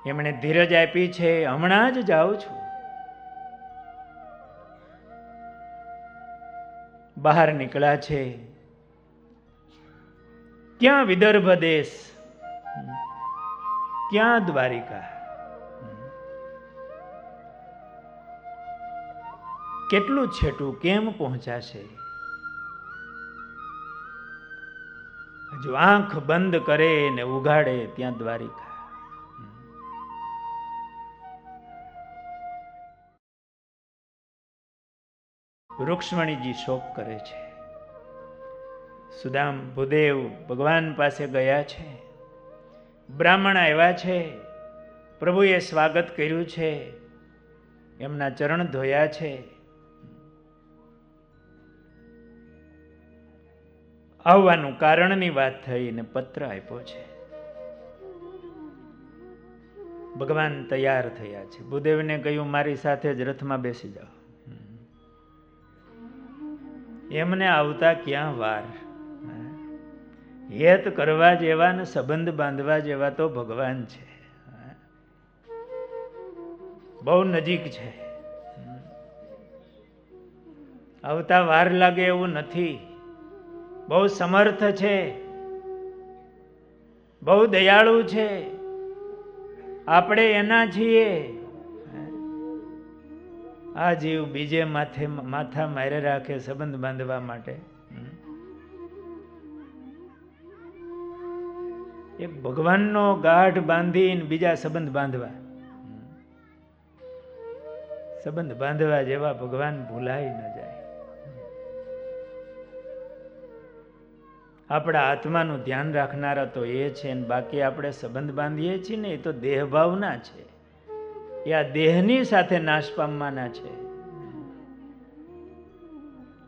એમણે ધીરજ આપી છે, હમણાં જ જાઉં છું. બહાર નીકળ્યા છે. ક્યાં વિદર્ભ દેશ, ક્યાં દ્વારિકા, કેટલું છેટું, કેમ પહોંચાશે? જો આંખ બંધ કરે ને ઉઘાડે ત્યાં દ્વારિકા. રૂક્ષ્મણીજી શોક કરે છે. સુદામ ભૂદેવ ભગવાન પાસે ગયા છે, બ્રાહ્મણ આવ્યા છે, પ્રભુએ સ્વાગત કર્યું છે, એમના ચરણ ધોયા છે. આવવાનું કારણની વાત થઈ ને પત્ર આપ્યો છે. ભગવાન તૈયાર થયા છે. ભૂદેવને કહ્યું મારી સાથે જ રથમાં બેસી જાઓ. એમને આવતા ક્યાં વાર. હેત કરવા જેવા ને સંબંધ બાંધવા જેવા તો ભગવાન છે. બહુ નજીક છે. આવતા વાર લાગે એવું નથી. બહુ સમર્થ છે, બહુ દયાળુ છે. આપણે એના છીએ. આ જીવ બીજે માથા મારે રાખે સંબંધ બાંધવા માટે. એક ભગવાનનો ગાઢ બાંધીને બીજા સંબંધ બાંધવા. સંબંધ બાંધવા જેવા ભગવાન ભૂલાઈ ન જાય. આપણા આત્માનું ધ્યાન રાખનારા તો એ છે, ને બાકી આપણે સંબંધ બાંધીએ છીએ ને એ તો દેહ ભાવના છે. એ આ દેહની સાથે નાશ પામવાના છે.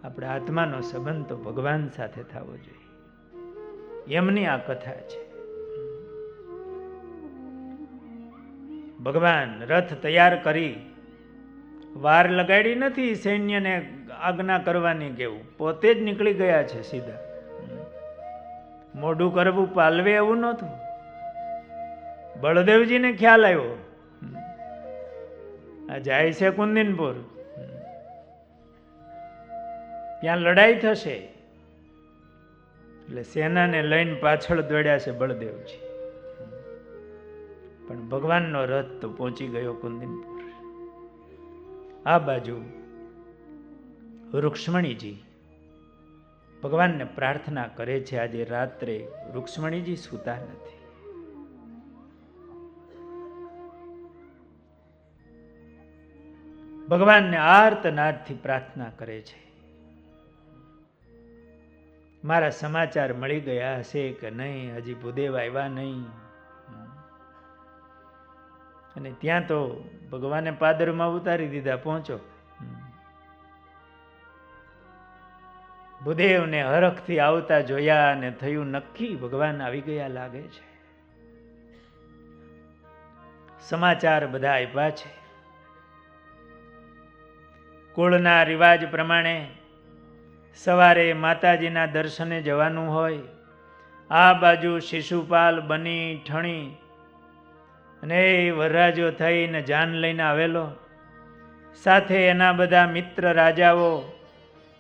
આપણે આત્માનો સંબંધ તો ભગવાન સાથે થવો જોઈએ. એમની આ કથા છે. ભગવાન રથ તૈયાર કરી, વાર લગાડી નથી સૈન્યને આજ્ઞા કરવાની, કેવું પોતે જ નીકળી ગયા છે સીધા. મોઢું કરવું પાલવે એવું નહોતું. બળદેવજીને ખ્યાલ આવ્યો આ જાય છે કુંદીનપુર, ત્યાં લડાઈ થશે, એટલે સેનાને લઈને પાછળ દોડ્યા છે બળદેવજી. પણ ભગવાનનો રથ તો પહોંચી ગયો કુંદીનપુર. આ બાજુ રૂક્ષ્મણીજી ભગવાનને પ્રાર્થના કરે છે. આજે રાત્રે રૂક્ષ્મણીજી સૂતા નથી. ભગવાનને આર્તનાદથી પ્રાર્થના કરે છે, મારા સમાચાર મળી ગયા હશે કે નહીં, હજી ભૂદેવ આવ્યા નહીં. અને ત્યાં તો ભગવાને પાદરમાં ઉતારી દીધા, પહોંચો. ભૂદેવને હરખથી આવતા જોયા અને થયું નક્કી ભગવાન આવી ગયા લાગે છે. સમાચાર બધા આપ્યા છે. કુળના રિવાજ પ્રમાણે સવારે માતાજીના દર્શને જવાનું હોય. આ બાજુ શિશુપાલ બની ઠણી અને વરરાજો થઈને જાન લઈને આવેલો, સાથે એના બધા મિત્ર રાજાઓ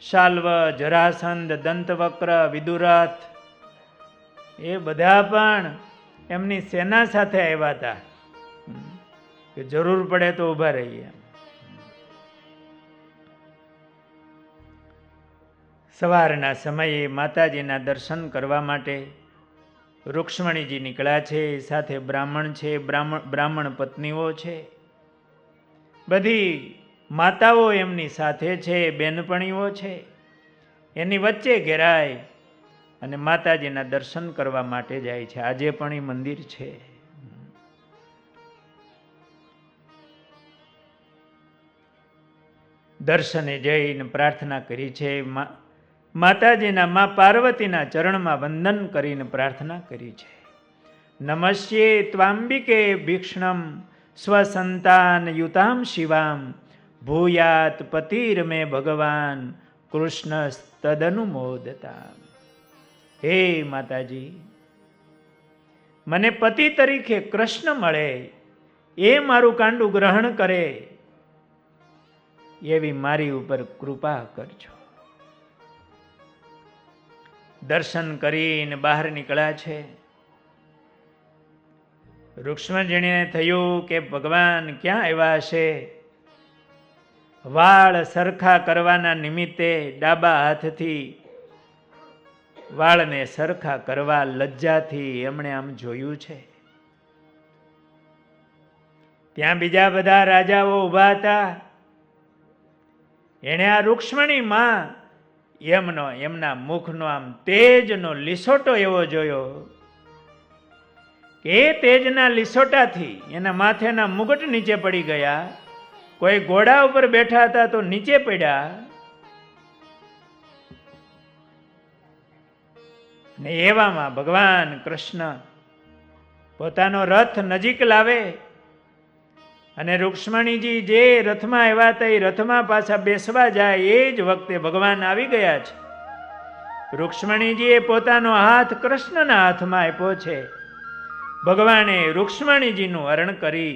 શાલ્વ, જરાસંધ, દંતવક્ર, વિદુરથ, એ બધા પણ એમની સેના સાથે આવ્યા હતા કે જરૂર પડે તો ઊભા રહીએ. સવારના સમયે માતાજીના દર્શન કરવા માટે રૂક્ષ્મણીજી નીકળ્યા છે. સાથે બ્રાહ્મણ છે, બ્રાહ્મણ પત્નીઓ છે, બધી માતાઓ એમની સાથે છે, બેનપણીઓ છે. એની વચ્ચે ઘેરાય અને માતાજીના દર્શન કરવા માટે જાય છે. આજે પણ એ મંદિર છે. દર્શને જઈને પ્રાર્થના કરી છે. માતાજીના મા પાર્વતીના ચરણમાં વંદન કરીને પ્રાર્થના કરી છે. નમસ્યે ત્વાંબિકે ભીક્ષ્ણમ સ્વસંતાન યુતામ શિવામ ભૂયાત પતિર મે ભગવાન કૃષ્ણ તદનુમોદતા. હે માતાજી, મને પતિ તરીકે કૃષ્ણ મળે, એ મારું કાંડું ગ્રહણ કરે, એવી મારી ઉપર કૃપા કરજો. દર્શન કરીને બહાર નીકળ્યા છે. રૂક્ષ્મણીજીને થયું કે ભગવાન ક્યાં આવ્યા હશે. વાળ સરખા કરવાના નિમિત્તે ડાબા હાથથી વાળને સરખા કરવા લજ્જાથી એમણે આમ જોયું છે. ત્યાં બીજા બધા રાજાઓ ઊભા હતા. એણે આ રૂક્ષ્મણી માં એમના મુખનો આમ તેજનો લીસોટો એવો જોયો કે એ તેજના લીસોટાથી એના માથેના મુગટ નીચે પડી ગયા. કોઈ ઘોડા ઉપર બેઠા હતા તો નીચે પડ્યા. ને એવામાં ભગવાન કૃષ્ણ પોતાનો રથ નજીક લાવે અને રૂક્ષ્મણીજી જે રથમાં આવ્યા હતા એ રથમાં પાછા બેસવા જાય એ જ વખતે ભગવાન આવી ગયા છે. રૂક્ષ્મણીજીએ પોતાનો હાથ કૃષ્ણના હાથમાં આપ્યો છે. ભગવાને રૂક્ષ્મણીજીનું હરણ કરી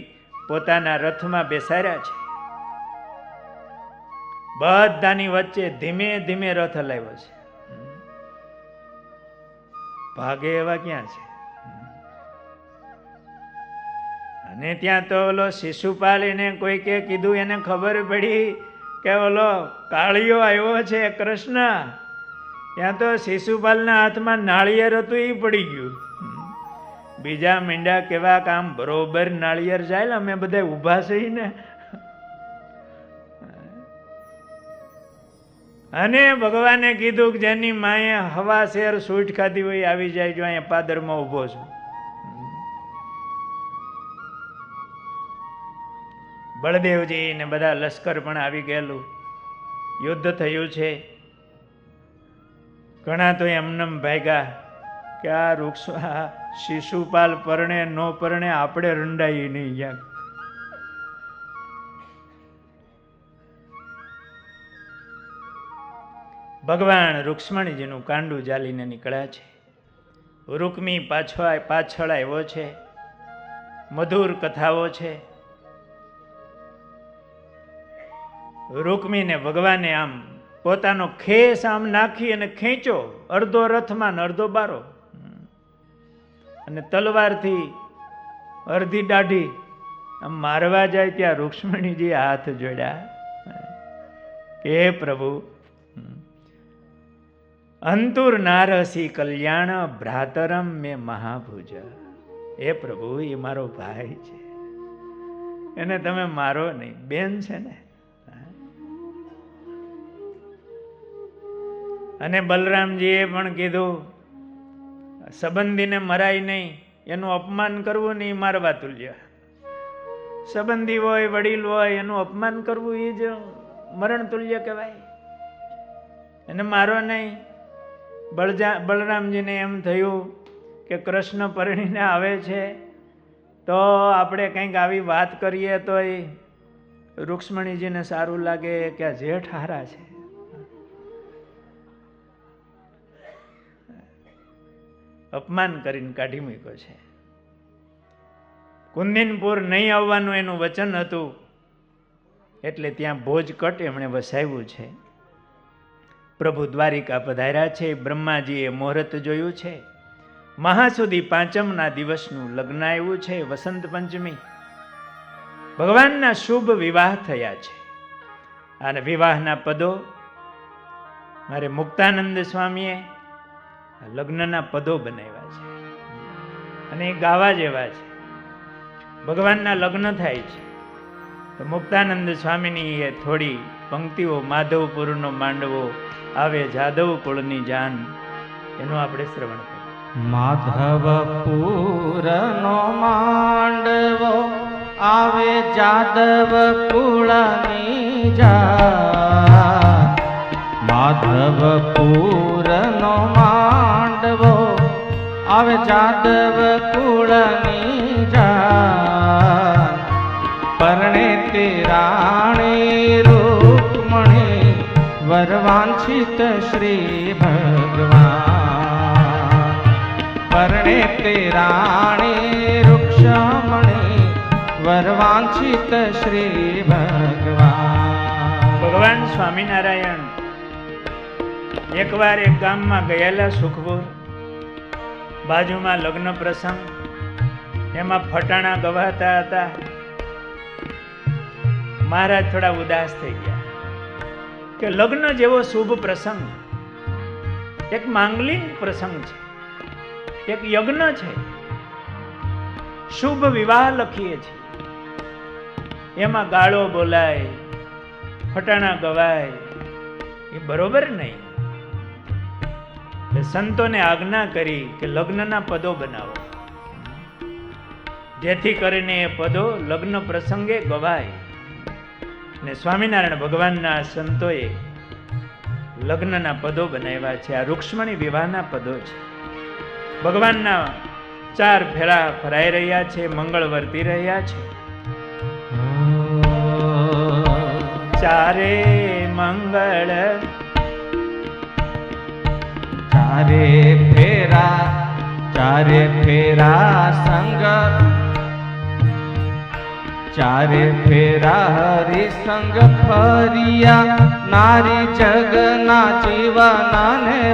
પોતાના રથમાં બેસાડ્યા છે. બધાની વચ્ચે ધીમે ધીમે રથ હલાવ્યો છે. ભાગે એવા ક્યાં છે? અને ત્યાં તો ઓલો શિશુપાલ એને કોઈ કે કીધું, એને ખબર પડી કે ઓલો કાળિયો આવ્યો છે કૃષ્ણ. ત્યાં તો શિશુપાલના હાથમાં નાળિયેર હતું એ પડી ગયું. બીજા મીંડા કેવા કામ બરોબર નાળિયેર જાય, અમે બધા ઊભા છીએ ને. અને ભગવાને કીધું કે જેની માએ હવા શેર સૂટ ખાધી હોય આવી જાય, જો અહીંયા પાદરમાં ઊભો છું. બળદેવજી ને બધા લશ્કર પણ આવી ગયેલું. યુદ્ધ થયું છે. ઘણા તો એમને ભાગ્યા કે આ વૃક્ષ શિશુપાલ પરણે ન પરણે આપણે રંડાઈ નહીં ગયા. ભગવાન રૂક્ષ્મણીજીનું કાંડું જાલીને નીકળ્યા છે. રૂકમી પાછળ આવ્યો છે. મધુર કથાઓ છે. રૂકમીને ભગવાને આમ પોતાનો ખેસ આમ નાખી અને ખેંચો, અડધો રથમાં ને અડધો બારો, અને તલવારથી અડધી દાઢી આમ મારવા જાય ત્યાં રૂક્ષ્મણીજી હાથ જોડ્યા કે પ્રભુ અંતુર નારસી કલ્યાણ ભ્રાતરમ મેં મહાભુજ. એ પ્રભુ એ મારો ભાઈ છે, એને તમે મારો નહીં, બેન છે ને. અને બલરામજીએ પણ કીધું સંબંધીને મરાય નહીં, એનું અપમાન કરવું નહીં, મારવા તુલ્ય. સંબંધી હોય, વડીલ હોય, એનું અપમાન કરવું એ જ મરણ તુલ્ય કહેવાય. એને મારો નહીં. બલરામજીને એમ થયું કે કૃષ્ણ પરણીને આવે છે તો આપણે કંઈક આવી વાત કરીએ તો એ રૂક્ષ્મણીજીને સારું લાગે કે આ જેઠ હારા છે. અપમાન કરીને કાઢી મૂક્યો છે. કુંદિનપુર નહીં આવવાનું એનું વચન હતું એટલે ત્યાં ભોજકટ એમણે વસાવ્યું છે. પ્રભુ દ્વારિકા પધાર્યા છે. બ્રહ્માજીએ મુહૂર્ત જોયું છે. મહાસુદી પાંચમના દિવસનું લગ્ન આવ્યું છે. વસંત પંચમી ભગવાનના શુભ વિવાહ થયા છે. અને વિવાહના પદો મારે મુક્તાનંદ સ્વામીએ લગ્નના પદો બનાવ્યા છે અને એ ગાવા જેવા છે. ભગવાનના લગ્ન થાય છે તો મુક્તાનંદ સ્વામીની એ થોડી પંક્તિઓ, માધવપુરનો માંડવો આવે જાદવ કુળની જાન, એનું આપણે શ્રવણ કરીએ. માધવપુરનો માંડવો આવે જાદવ કુળની જાન. માધવપુરનો માંડવો આવે જાદવ કુળની જાન. પરણે તે રાણી રૂકમણી વરવાંછિત શ્રી ભગવાન. પરણે તે રાણી રૂક્ષમણી વરવાંછિત શ્રી ભગવાન. ભગવાન સ્વામિનારાયણ એકવાર એક ગામમાં ગયેલા, સુખપુર. બાજુમાં લગ્ન પ્રસંગ, એમાં ફટાણા ગવાતા હતા. મહારાજ થોડા ઉદાસ થઈ ગયા કે લગ્ન જેવો શુભ પ્રસંગ એક માંગલિક પ્રસંગ છે, એક યજ્ઞ છે, શુભ વિવાહ લખીએ છીએ, એમાં ગાળો બોલાય, ફટાણા ગવાય, એ બરોબર નહીં. સંતોને આજ્ઞા કરી કે લગ્નના પદો બનાવો, જેથી કરીને એ પદો લગ્ન પ્રસંગે ગવાય. ને સ્વામિનારાયણ ભગવાનના સંતોએ લગ્નના પદો બનાવ્યા છે. આ રૂક્ષ્મણી વિવાહના પદો છે. ભગવાનના 4 ફેરા ફરાઈ રહ્યા છે, મંગળ વર્તી રહ્યા છે. ચારે મંગળ, ચારે ફેરા સંગ, ચારે ફેરા હરિ સંગ ફરિયા, નારી જગના જીવન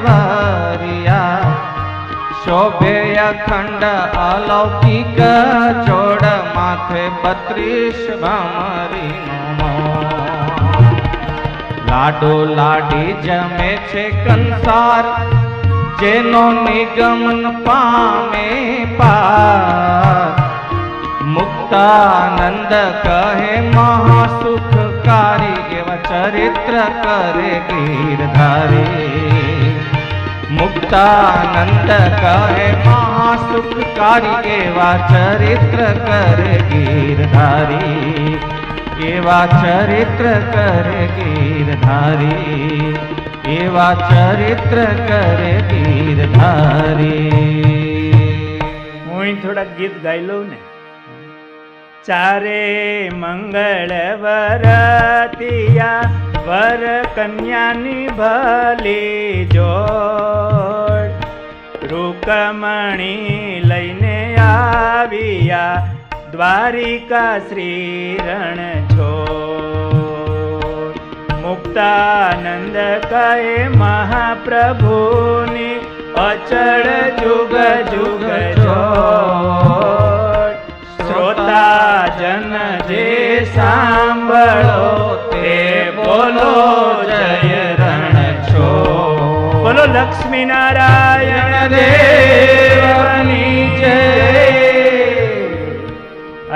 વારિયા. શોભે અખંડ અલૌકિક જોડ, માથે 32 ભમરીનો. લાડો લાડી જમે છે કંસાર, જેનો નિગમન પામે પાર. મુક્તાનંદ કહે મહાસુખકારી, એવા ચરિત્ર કરે ગીરધારી. મુક્તાનંદ કહે મહાસુખકારી, એવા ચરિત્ર કરે ગીરધારી. એવા ચરિત્ર કરે ગીરધારી, એવા ચરિત્ર કરે ગીરધારી. હું થોડાક ગીત ગાઈ લઉં ને. ચારે મંગળ વરતિયા, વર કન્યાની ભલી જોડ. રૂકમણી લઈને આવ્યા, દ્વારિકા શ્રી રણ છોડ. મુક્તાનંદ કહે મહાપ્રભુની, અચળ જુગ જુગ જોડ. શ્રોતા જન જે સાંભળો, તે બોલો જય રણ છોડ. બોલો લક્ષ્મી નારાયણ દેવની જય.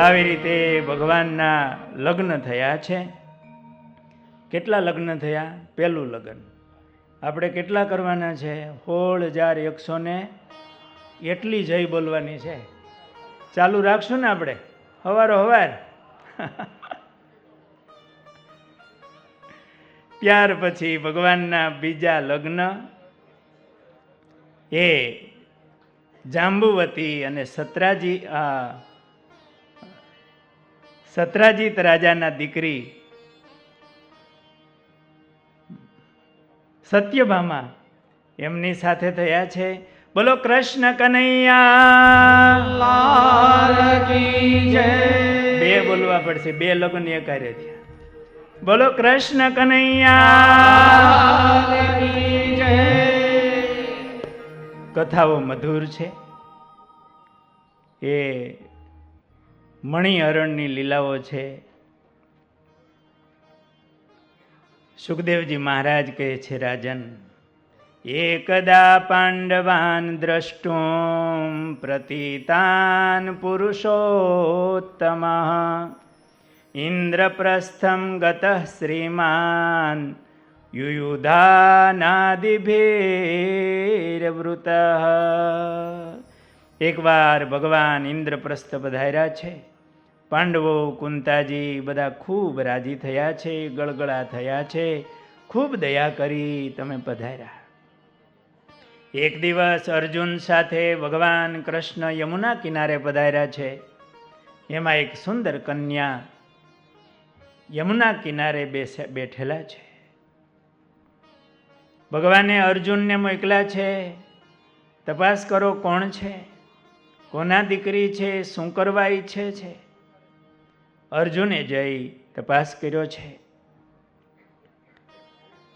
આવી રીતે ભગવાનના લગ્ન થયા છે. કેટલા લગ્ન થયા? પહેલું લગ્ન. આપણે કેટલા કરવાના છે? 16,100 એટલી જય બોલવાની છે. ચાલુ રાખશું ને આપણે હવારો હવાર. ત્યાર પછી ભગવાનના બીજા લગ્ન એ જાંબુવતી અને સત્રાજીત રાજાના દીકરી સત્યભામા, એમની સાથે થયા છે. બોલો કૃષ્ણ કનૈયા લાલ કી જય. 2 બોલવા પડશે, 2 લગ્ન એકારે થયા. બોલો કૃષ્ણ કનૈયા લાલ કી જય. કથાઓ મધુર છે. એ મણિહરણની લીલાઓ છે. સુખદેવજી મહારાજ કહે છે, રાજન, એકદા પાંડવાન દ્રષ્ટુમ પ્રતીતાન પુરુષોત્તમઃ, ઇન્દ્રપ્રસ્થમ ગતઃ શ્રીમાન યુયુધાનાદિભીરવૃતઃ. એકવાર ભગવાન ઇન્દ્રપ્રસ્થ પધાર્યા છે. પાંડવો, કુંતાજી બધા ખૂબ રાજી થયા છે, ગળગળા થયા છે. ખૂબ દયા કરી તમે પધાર્યા. એક દિવસ અર્જુન સાથે ભગવાન કૃષ્ણ યમુના કિનારે પધાર્યા છે. એમાં એક સુંદર કન્યા યમુના કિનારે બેઠેલા છે. ભગવાને અર્જુનને મોકલ્યા છે, તપાસ કરો કોણ છે, કોના દીકરી છે, શું કરવા ઈચ્છે છે. અર્જુને જઈ તપાસ કર્યો છે.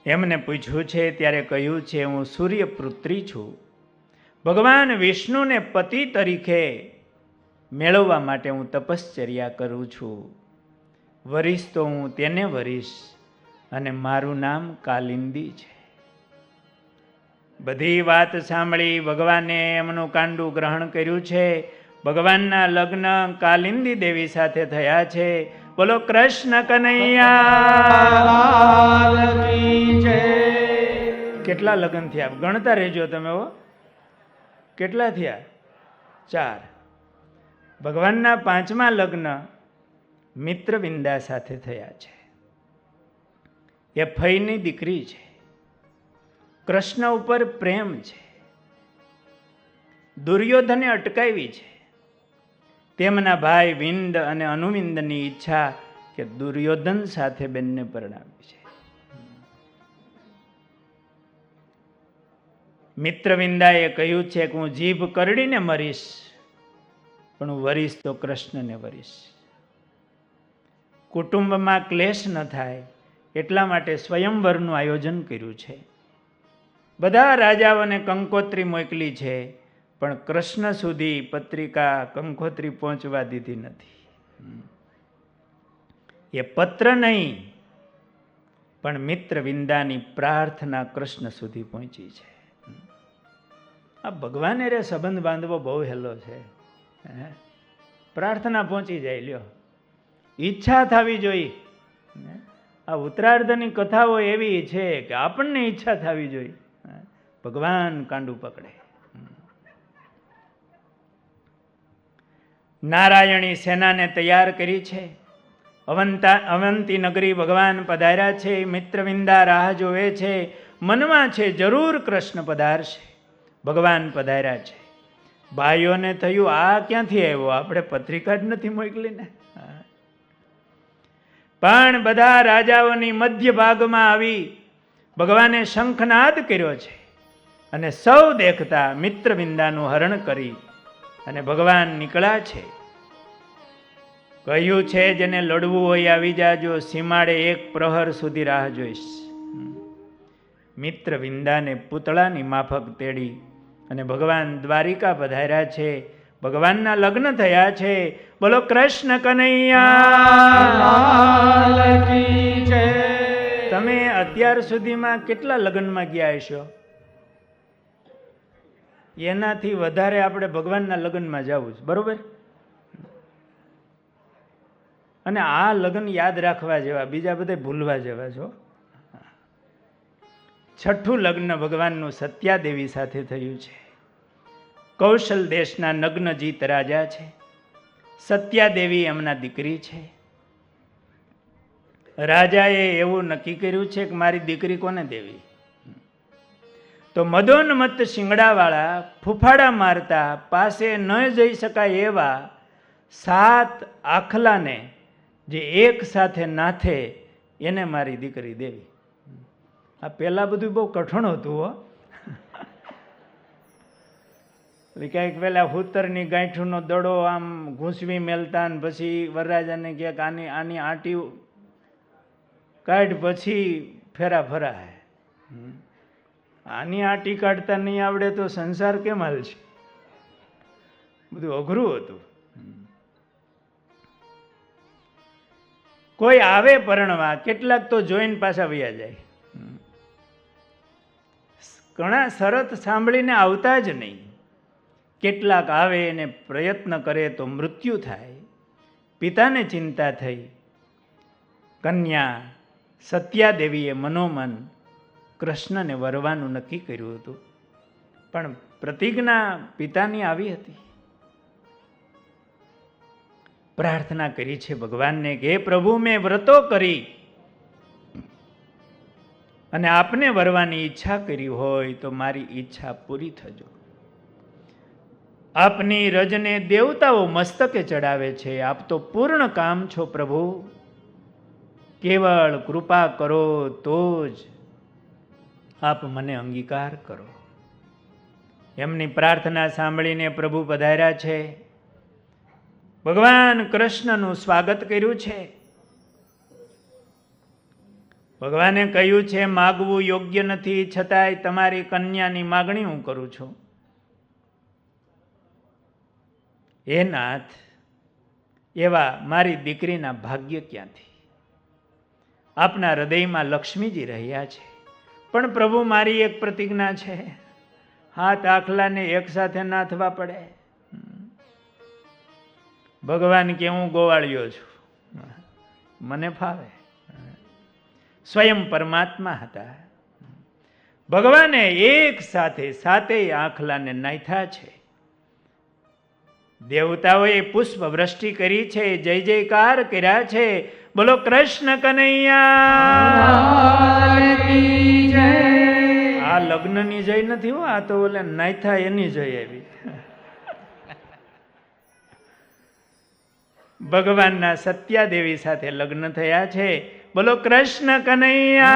એમને પૂછ્યું છે ત્યારે કહ્યું છે, હું સૂર્યપુત્રી છું. ભગવાન વિષ્ણુને પતિ તરીકે મેળવવા માટે હું તપશ્ચર્યા કરું છું. વરીશ તો હું તેને વરીશ, અને મારું નામ કાલિંદી છે. બધી વાત સાંભળી ભગવાને એમનું કાંડું ગ્રહણ કર્યું છે. ભગવાનના લગ્ન કાલિંદી દેવી સાથે થયા છે. બોલો કૃષ્ણ કનૈયા. લાલ કી જય. કેટલા લગ્ન થયા ગણતા રહેજો તમે. કેટલા થયા? 4. ભગવાનના 5મા લગ્ન મિત્રવિંદા સાથે થયા છે. એ ફઈની દીકરી છે. કૃષ્ણ ઉપર પ્રેમ છે. દુર્યોધને અટકાવી છે. તેમના ભાઈ વિંદ અને અનુવિંદની ઈચ્છા કે દુર્યોધન સાથે બેનને પરણાવી છે. મિત્રવિંદાએ કહ્યું છે કે હું જીભ કરડીને મરીશ, પણ હું વરીશ તો કૃષ્ણને વરીશ. કુટુંબમાં ક્લેશ ન થાય એટલા માટે સ્વયંવરનું આયોજન કર્યું છે. બધા રાજાઓને કંકોત્રી મોકલી છે, પણ કૃષ્ણ સુધી પત્રિકા કંકોત્રી પહોંચવા દીધી નથી. એ પત્ર નહીં, પણ મિત્રવિંદાની પ્રાર્થના કૃષ્ણ સુધી પહોંચી છે. આ ભગવાને રે સંબંધ બાંધવો બહુ હેલો છે. પ્રાર્થના પહોંચી જાય. લ્યો, ઈચ્છા થવી જોઈએ. આ ઉત્તરાર્ધની કથાઓ એવી છે કે આપણને ઈચ્છા થવી જોઈએ. ભગવાન કાંડું પકડે. નારાયણી સેનાને તૈયાર કરી છે. અવંતી નગરી ભગવાન પધાર્યા છે. મિત્રવિંદા રાહ જોવે છે. મનમાં છે જરૂર કૃષ્ણ પધારશે. ભગવાન પધાર્યા છે. ભાઈઓને થયું આ ક્યાંથી આવ્યો, આપણે પત્રિકા જ નથી મોકલીને. પણ બધા રાજાઓની મધ્ય ભાગમાં આવી ભગવાને શંખનાદ કર્યો છે અને સૌ દેખતા મિત્રવિંદાનું હરણ કરી અને ભગવાન નીકળ્યા છે. કહ્યું છે જેને લડવું હોય આવી જાજો, સીમાડે 1 પ્રહર સુધી રાહ જોઈશ. મિત્રવિંદાને પૂતળાની માફક તેડી અને ભગવાન દ્વારિકા પધાર્યા છે. ભગવાનના લગ્ન થયા છે. બોલો કૃષ્ણ કનૈયા. લાલ કી જય. તમે અત્યાર સુધીમાં કેટલા લગ્નમાં ગયા હશો? એનાથી વધારે આપણે ભગવાનના લગ્નમાં જવું છે, બરોબર? અને આ લગ્ન યાદ રાખવા જેવા, બીજા બધા ભૂલવા જેવા છો. 6થું લગ્ન ભગવાનનું સત્યાદેવી સાથે થયું છે. કૌશલ દેશના નગ્નજીત રાજા છે. સત્યાદેવી એમના દીકરી છે. રાજાએ એવું નક્કી કર્યું છે કે મારી દીકરી કોને દેવી? તો મદોન્મત્ત શિંગડાવાળા ફૂફાડા મારતા પાસે ન જઈ શકાય એવા 7 આખલાને જે એક સાથે નાથે એને મારી દીકરી દેવી. આ પહેલા બધું બહુ કઠણ હતું હો. કંઈક પેલા હુતરની ગાંઠુનો દડો આમ ઘૂંસવી મેલતા ને પછી વરરાજાને કહે કે આની આંટી કાઢ પછી ફેરા ફરા. આની આંટી કાઢતા નહીં આવડે તો સંસાર કેમ હાલશે? બધું અઘરું હતું. કોઈ આવે પરણવા, કેટલાક તો જોઈને પાછા વયા જાય. ઘણા શરત સાંભળીને આવતા જ નહીં. કેટલાક આવે અને પ્રયત્ન કરે તો મૃત્યુ થાય. પિતાને ચિંતા થઈ. કન્યા સત્યાદેવીએ મનોમન કૃષ્ણને વરવાનું નક્કી કર્યું હતું, પણ પ્રતિજ્ઞા પિતાની આવી હતી. પ્રાર્થના કરી છે ભગવાનને કે હે પ્રભુ, મેં વ્રતો કરી અને આપને વરવાની ઈચ્છા કરી હોય તો મારી ઈચ્છા પૂરી થજો. આપની રજને દેવતાઓ મસ્તકે ચડાવે છે. આપ તો પૂર્ણ કામ છો પ્રભુ. કેવળ કૃપા કરો તો જ આપ મને અંગીકાર કરો. એમની પ્રાર્થના સાંભળીને પ્રભુ પધાર્યા છે. ભગવાન કૃષ્ણનું સ્વાગત કર્યું છે. ભગવાને કહ્યું છે માગવું યોગ્ય નથી, છતાંય તમારી કન્યાની માગણી હું કરું છું. હે નાથ, એવા મારી દીકરીના ભાગ્ય ક્યાંથી? આપના હૃદયમાં લક્ષ્મીજી રહ્યા છે, પણ પ્રભુ મારી એક પ્રતિજ્ઞા છે. હાથ આખલાને એક સાથે નાથવા પડે. ભગવાન કે હું ગોવાળિયો છું, મને ફાવે. સ્વયં પરમાત્મા હતા. ભગવાને એક સાથે સાતેય આખલાને નાથ્યા છે. દેવતાઓએ પુષ્પ વૃષ્ટિ કરી છે, જય જયકાર કર્યા છે. બોલો કૃષ્ણ કનૈયા. આ લગ્નની જય નથી હો, આ તો ઓલે નાથા એની જય આવી. ભગવાનના સત્યાદેવી સાથે લગ્ન થયા છે. બોલો કૃષ્ણ કનૈયા.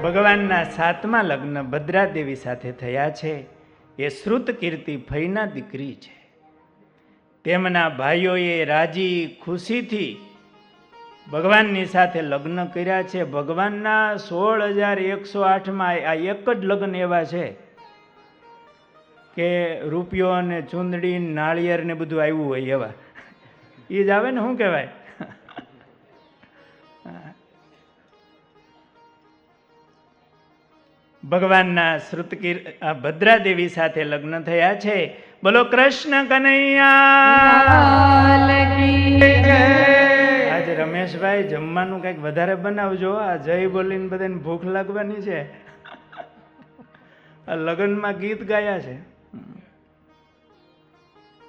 ભગવાનના 7મા લગ્ન ભદ્રાદેવી સાથે થયા છે. એ શ્રુત કીર્તિ ફઈના દીકરી છે. તેમના ભાઈઓએ રાજી ખુશીથી ભગવાનની સાથે લગ્ન કર્યા છે. ભગવાનના 16,108માં આ એક જ લગ્ન એવા છે કે રૂપિયો અને ચૂંદડી નાળિયેર ને બધું આવ્યું હોય એવા. એ જ આવે ને, શું કહેવાય? ભગવાનના ભદ્રાદેવી સાથે લગ્ન થયા છે. બોલો કૃષ્ણ કનૈયા. આજે રમેશભાઈ જમવાનું કંઈક વધારે બનાવજો. આ જય બોલીને બધાને ભૂખ લાગવાની છે. આ લગ્નમાં ગીત ગાયા છે.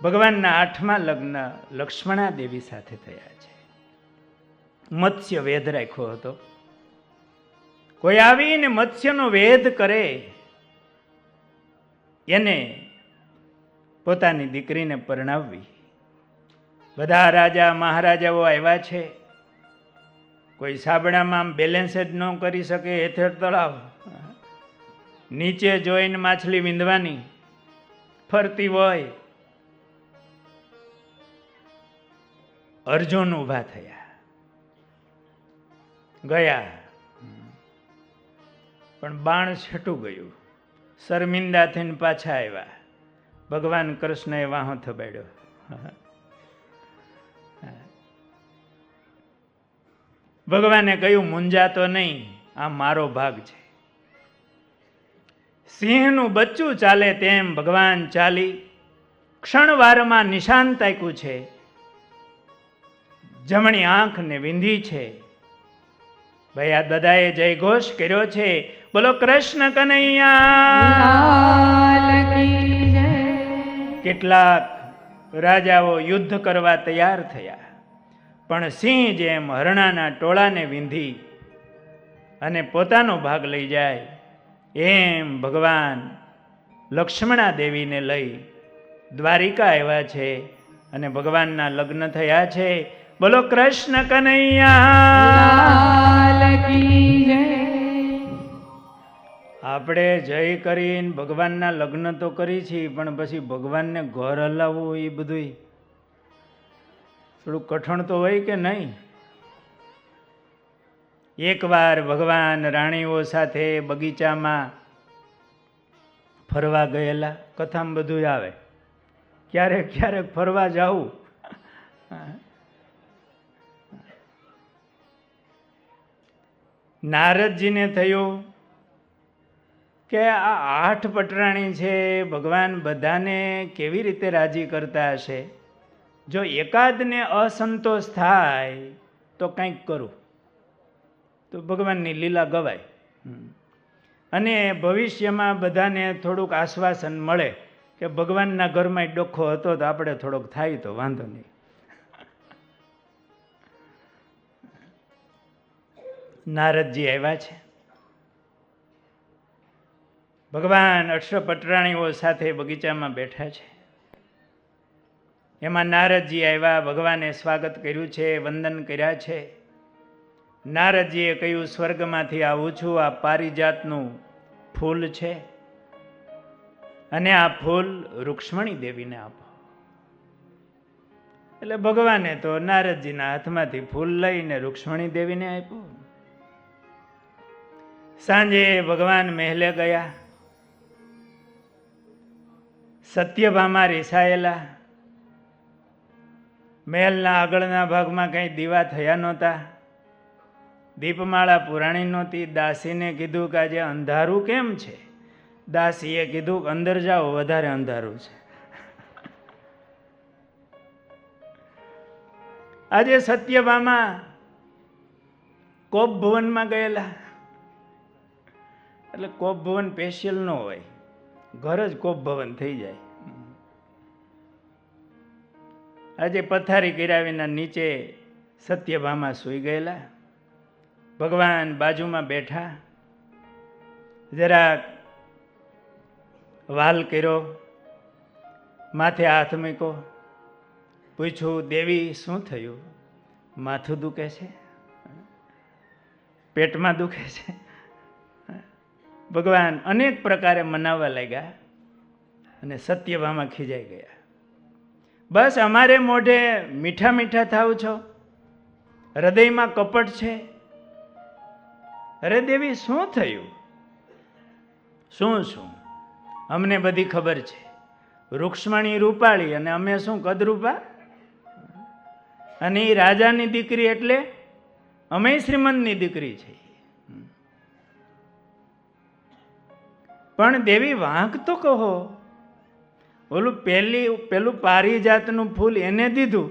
ભગવાનના 8મા લગ્ન લક્ષ્મણા દેવી સાથે થયા છે. મત્સ્ય વેદ રાખ્યો હતો. કોઈ આવીને મત્સ્યનો વેદ કરે એને પોતાની દીકરીને પરણાવવી. બધા રાજા મહારાજાઓ આવ્યા છે. કોઈ સાબડામાં આમ બેલેન્સ જ ન કરી શકે, હેઠળ તળાવ, નીચે જોઈને માછલી વીંધવાની ફરતી હોય. અર્જુન ઊભા થયા, ગયા, પણ બાણ છટું ગયું. શર્મિંદા થઈને પાછા આવ્યા. ભગવાન કૃષ્ણએ વાહો થબાડ્યો. ભગવાને કહ્યું મૂંઝાતો નહીં, આ મારો ભાગ છે. સિંહનું બચ્ચું ચાલે તેમ ભગવાન ચાલી. ક્ષણવારમાં નિશાન તાક્યું છે. જમણી આંખને વિંધી છે. ભાઈ આ દાદાએ જય ઘોષ કર્યો છે. બોલો કૃષ્ણ કનૈયા. કેટલાક રાજાઓ યુદ્ધ કરવા તૈયાર થયા, પણ સિંહ જેમ હરણાના ટોળાને વિંધી અને પોતાનો ભાગ લઈ જાય એમ ભગવાન લક્ષ્મણા દેવીને લઈ દ્વારિકા આવ્યા છે અને ભગવાનના લગ્ન થયા છે. બોલો કૃષ્ણ કનૈયા. આપણે જય કરીને ભગવાનના લગ્ન તો કરી છીએ, પણ પછી ભગવાનને ઘર હલાવવું એ બધું થોડું કઠણ તો હોય કે નહીં? એકવાર ભગવાન રાણીઓ સાથે બગીચામાં ફરવા ગયેલા. કથામાં બધું આવે. ક્યારેક ક્યારેક ફરવા જાવું. નારદજીને થયું કે આ 8 પટરાણી છે, ભગવાન બધાને કેવી રીતે રાજી કરતા હશે? જો એકાદને અસંતોષ થાય તો કંઈક કરું તો ભગવાનની લીલા ગવાય અને ભવિષ્યમાં બધાને થોડુંક આશ્વાસન મળે કે ભગવાનના ઘરમાં ડોખો હતો તો આપણે થોડોક થાય તો વાંધો નહીં. નારદજી આવ્યા છે. ભગવાન અક્ષપટરાણીઓ સાથે બગીચામાં બેઠા છે. એમાં નારદજી આવ્યા. ભગવાને સ્વાગત કર્યું છે, વંદન કર્યા છે. નારદજીએ કહ્યું સ્વર્ગમાંથી આવું છું, આ પારિજાતનું ફૂલ છે અને આ ફૂલ રૂક્ષ્મણી દેવીને આપો. એટલે ભગવાને તો નારદજીના હાથમાંથી ફૂલ લઈને રૂક્ષ્મણી દેવીને આપ્યું. સાંજે ભગવાન મહેલે ગયા. સત્યભામા રિસાયેલા. મહેલના આગળના ભાગમાં કંઈ દીવા થયા નહોતા. દીપમાળા પુરાણી નહોતી. દાસીને કીધું કે આજે અંધારું કેમ છે? દાસીએ કીધું કે અંદર જાઓ, વધારે અંધારું છે. આજે સત્યભામા કોપ ભવનમાં ગયેલા. એટલે કોપ ભવન સ્પેશિયલ ન હોય, ઘર જ કોપ ભવન થઈ જાય. આજે પથારી કર્યા વિના નીચે સત્યભામા સૂઈ ગયેલા. ભગવાન બાજુમાં બેઠા, જરાક વાલ કર્યો, માથે હાથ મૂક્યો, પૂછ્યું, દેવી શું થયું? માથું દુખે છે? પેટમાં દુખે છે? ભગવાન અનેક પ્રકારે મનાવવા લાગ્યા અને સત્યભામા ખીજાઈ ગયા. બસ અમારે મોઢે મીઠા મીઠા થાવ છો, હૃદયમાં કપટ છે. અરે દેવી શું થયું? શું અમને બધી ખબર છે. રૂક્ષ્મણી રૂપાળી અને અમે શું કદરૂપા? અને એ રાજાની દીકરી એટલે અમે શ્રીમંતની દીકરી છે. પણ દેવી વાંક તો કહો. પેલું પારિજાતનું ફૂલ એને દીધું,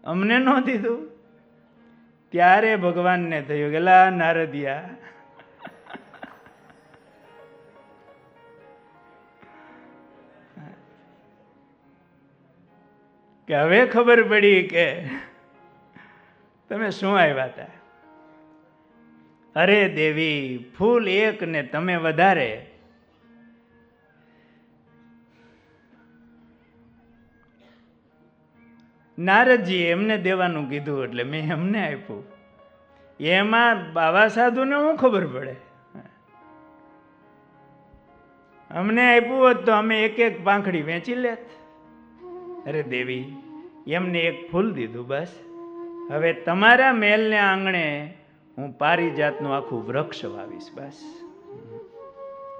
અમને ન દીધું. ત્યારે ભગવાનને થયું કે લા નારદિયા, કે હવે ખબર પડી કે તમે શું આવ્યા હતા. અરે દેવી, ફૂલ એક ને તમે વધારે. નારદજી એમને દેવાનું કીધું એટલે મેં એમને આપ્યું. એમાં બાવા સાધુને શું ખબર પડે? અમને આપ્યું હોત તો અમે એક એક પાંખડી વેચી લેત. અરે દેવી, એમને એક ફૂલ દીધું બસ. હવે તમારા મહેલને આંગણે હું પારિજાતનું આખું વૃક્ષ વાવીશ બસ.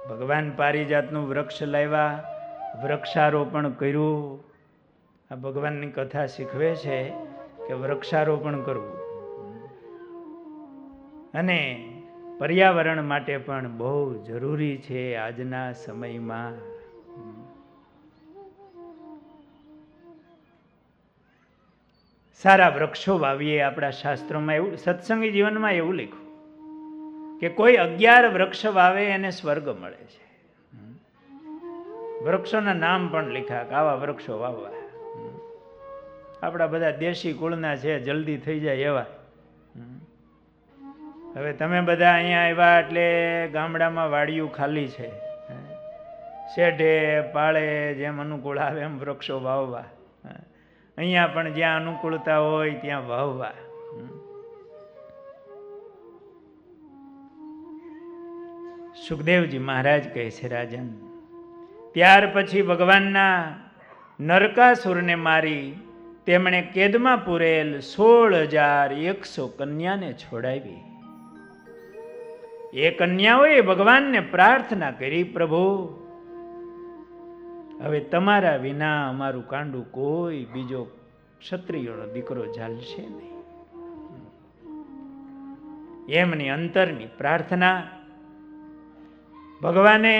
ભગવાન પારિજાતનું વૃક્ષ લાવ્યા, વૃક્ષારોપણ કર્યું. આ ભગવાનની કથા શીખવે છે કે વૃક્ષારોપણ કરવું અને પર્યાવરણ માટે પણ બહુ જરૂરી છે આજના સમયમાં. સારા વૃક્ષો વાવીએ. આપણા શાસ્ત્રોમાં એવું, સત્સંગી જીવનમાં એવું લખ્યું કે કોઈ 11 વૃક્ષ વાવે એને સ્વર્ગ મળે છે. વૃક્ષોના નામ પણ લખ્યા કે આવા વૃક્ષો વાવવા. આપણા બધા દેશી કુળના છે, જલ્દી થઈ જાય એવા. હવે તમે બધા અહીંયા આવ્યા એટલે ગામડામાં વાડિયું ખાલી છે. શેઢે પાળે જેમ અનુકૂળ આવે એમ વૃક્ષો વાવવા. અહીંયા પણ જ્યાં અનુકૂળતા હોય ત્યાં વાવવા. સુખદેવજી મહારાજ કહે છે, રાજન, ત્યાર પછી ભગવાનના નરકાસુરને મારી તેમણે કેદમાં પૂરેલ 16,100 કન્યાને છોડાવી. એ કન્યાઓએ ભગવાનને પ્રાર્થના કરી, પ્રભુ હવે તમારા વિના અમારું કાંડું કોઈ બીજો ક્ષત્રિયોનો દીકરો ઝાલશે નહીં. એમની અંતરની પ્રાર્થના ભગવાને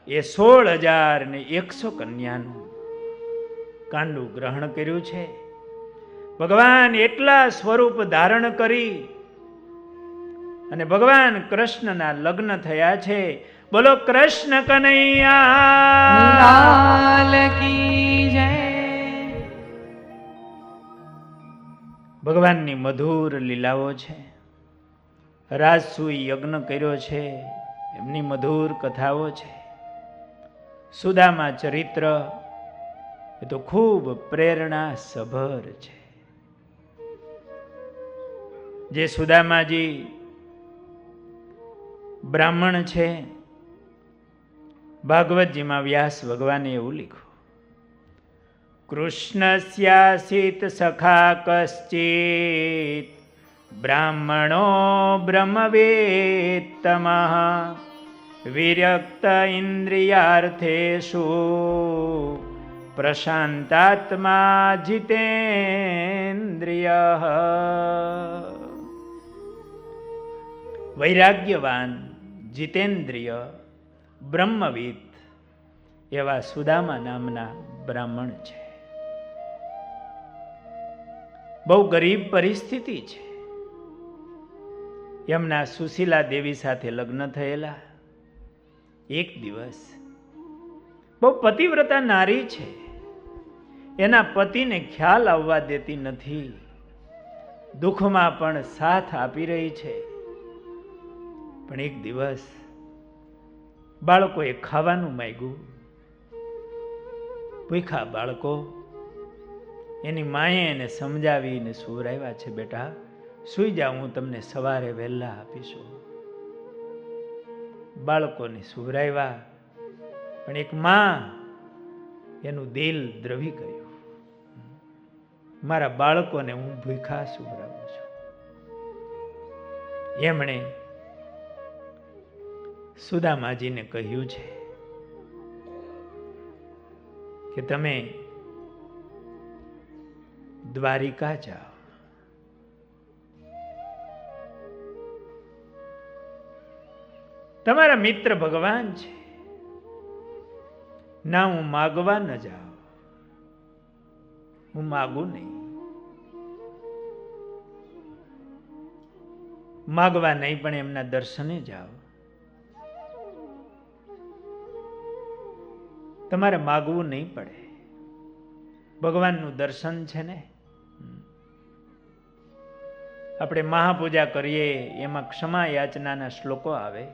એ 16,100 કન્યાનું કાંડું ગ્રહણ કર્યું છે. ભગવાન એટલા સ્વરૂપ ધારણ કરી અને ભગવાન કૃષ્ણના લગ્ન થયા છે. બોલો કૃષ્ણ કનૈયા લાલ કી જય. ભગવાનની મધુર લીલાઓ છે. રાજસૂય યજ્ઞ કર્યો છે, એમની મધુર કથાઓ છે. સુદામા ચરિત્ર એ તો ખૂબ પ્રેરણા સભર છે. જે સુદામાજી બ્રાહ્મણ છે, ભાગવતજીમાં વ્યાસ ભગવાને એવું લખ્યું, કૃષ્ણસ્યાસીત સખા કશ્ચિત બ્રાહ્મણો બ્રહ્મવેત્તમઃ વિરક્ત ઇન્દ્રિયાર્થેષુ પ્રશાંતાત્મા જીતેન્દ્રિયઃ. વૈરાગ્યવાન, જીતેન્દ્રિય, બ્રહ્મવિદ એવા સુદામા નામના બ્રાહ્મણ છે. બહુ ગરીબ પરિસ્થિતિ છે. એમના સુશીલા દેવી સાથે લગ્ન થયેલા. એક દિવસ બહુ પતિવ્રતા નારી છે, એના પતિને ખ્યાલ આવવા દેતી નથી, દુઃખમાં પણ સાથ આપી રહી છે. પણ એક દિવસ બાળકોએ ખાવાનું માંગ્યું. ભૂખ્યા બાળકો, એની માએ એને સમજાવીને સુવરાવ્યા છે, બેટા સૂઈ જાઓ, હું તમને સવારે વહેલા આપીશું. બાળકોને સુવરાવ્યા, પણ એક માં એનું દિલ દ્રવી ગયું. મારા બાળકોને હું ભૂખા સુવરાવું છું. એમણે સુદામાજીને કહ્યું છે કે તમે દ્વારિકા જાઓ. તમારા મિત્ર ભગવાન છે, ના હું માગવા ન જાઉં, હું માગું નહીં, માગવા નહીં પણ એમના દર્શને જાઓ. તમારે માગવું નહીં પડે, ભગવાનનું દર્શન છે ને. આપણે મહાપૂજા કરીએ એમાં ક્ષમા યાચનાના શ્લોકો આવે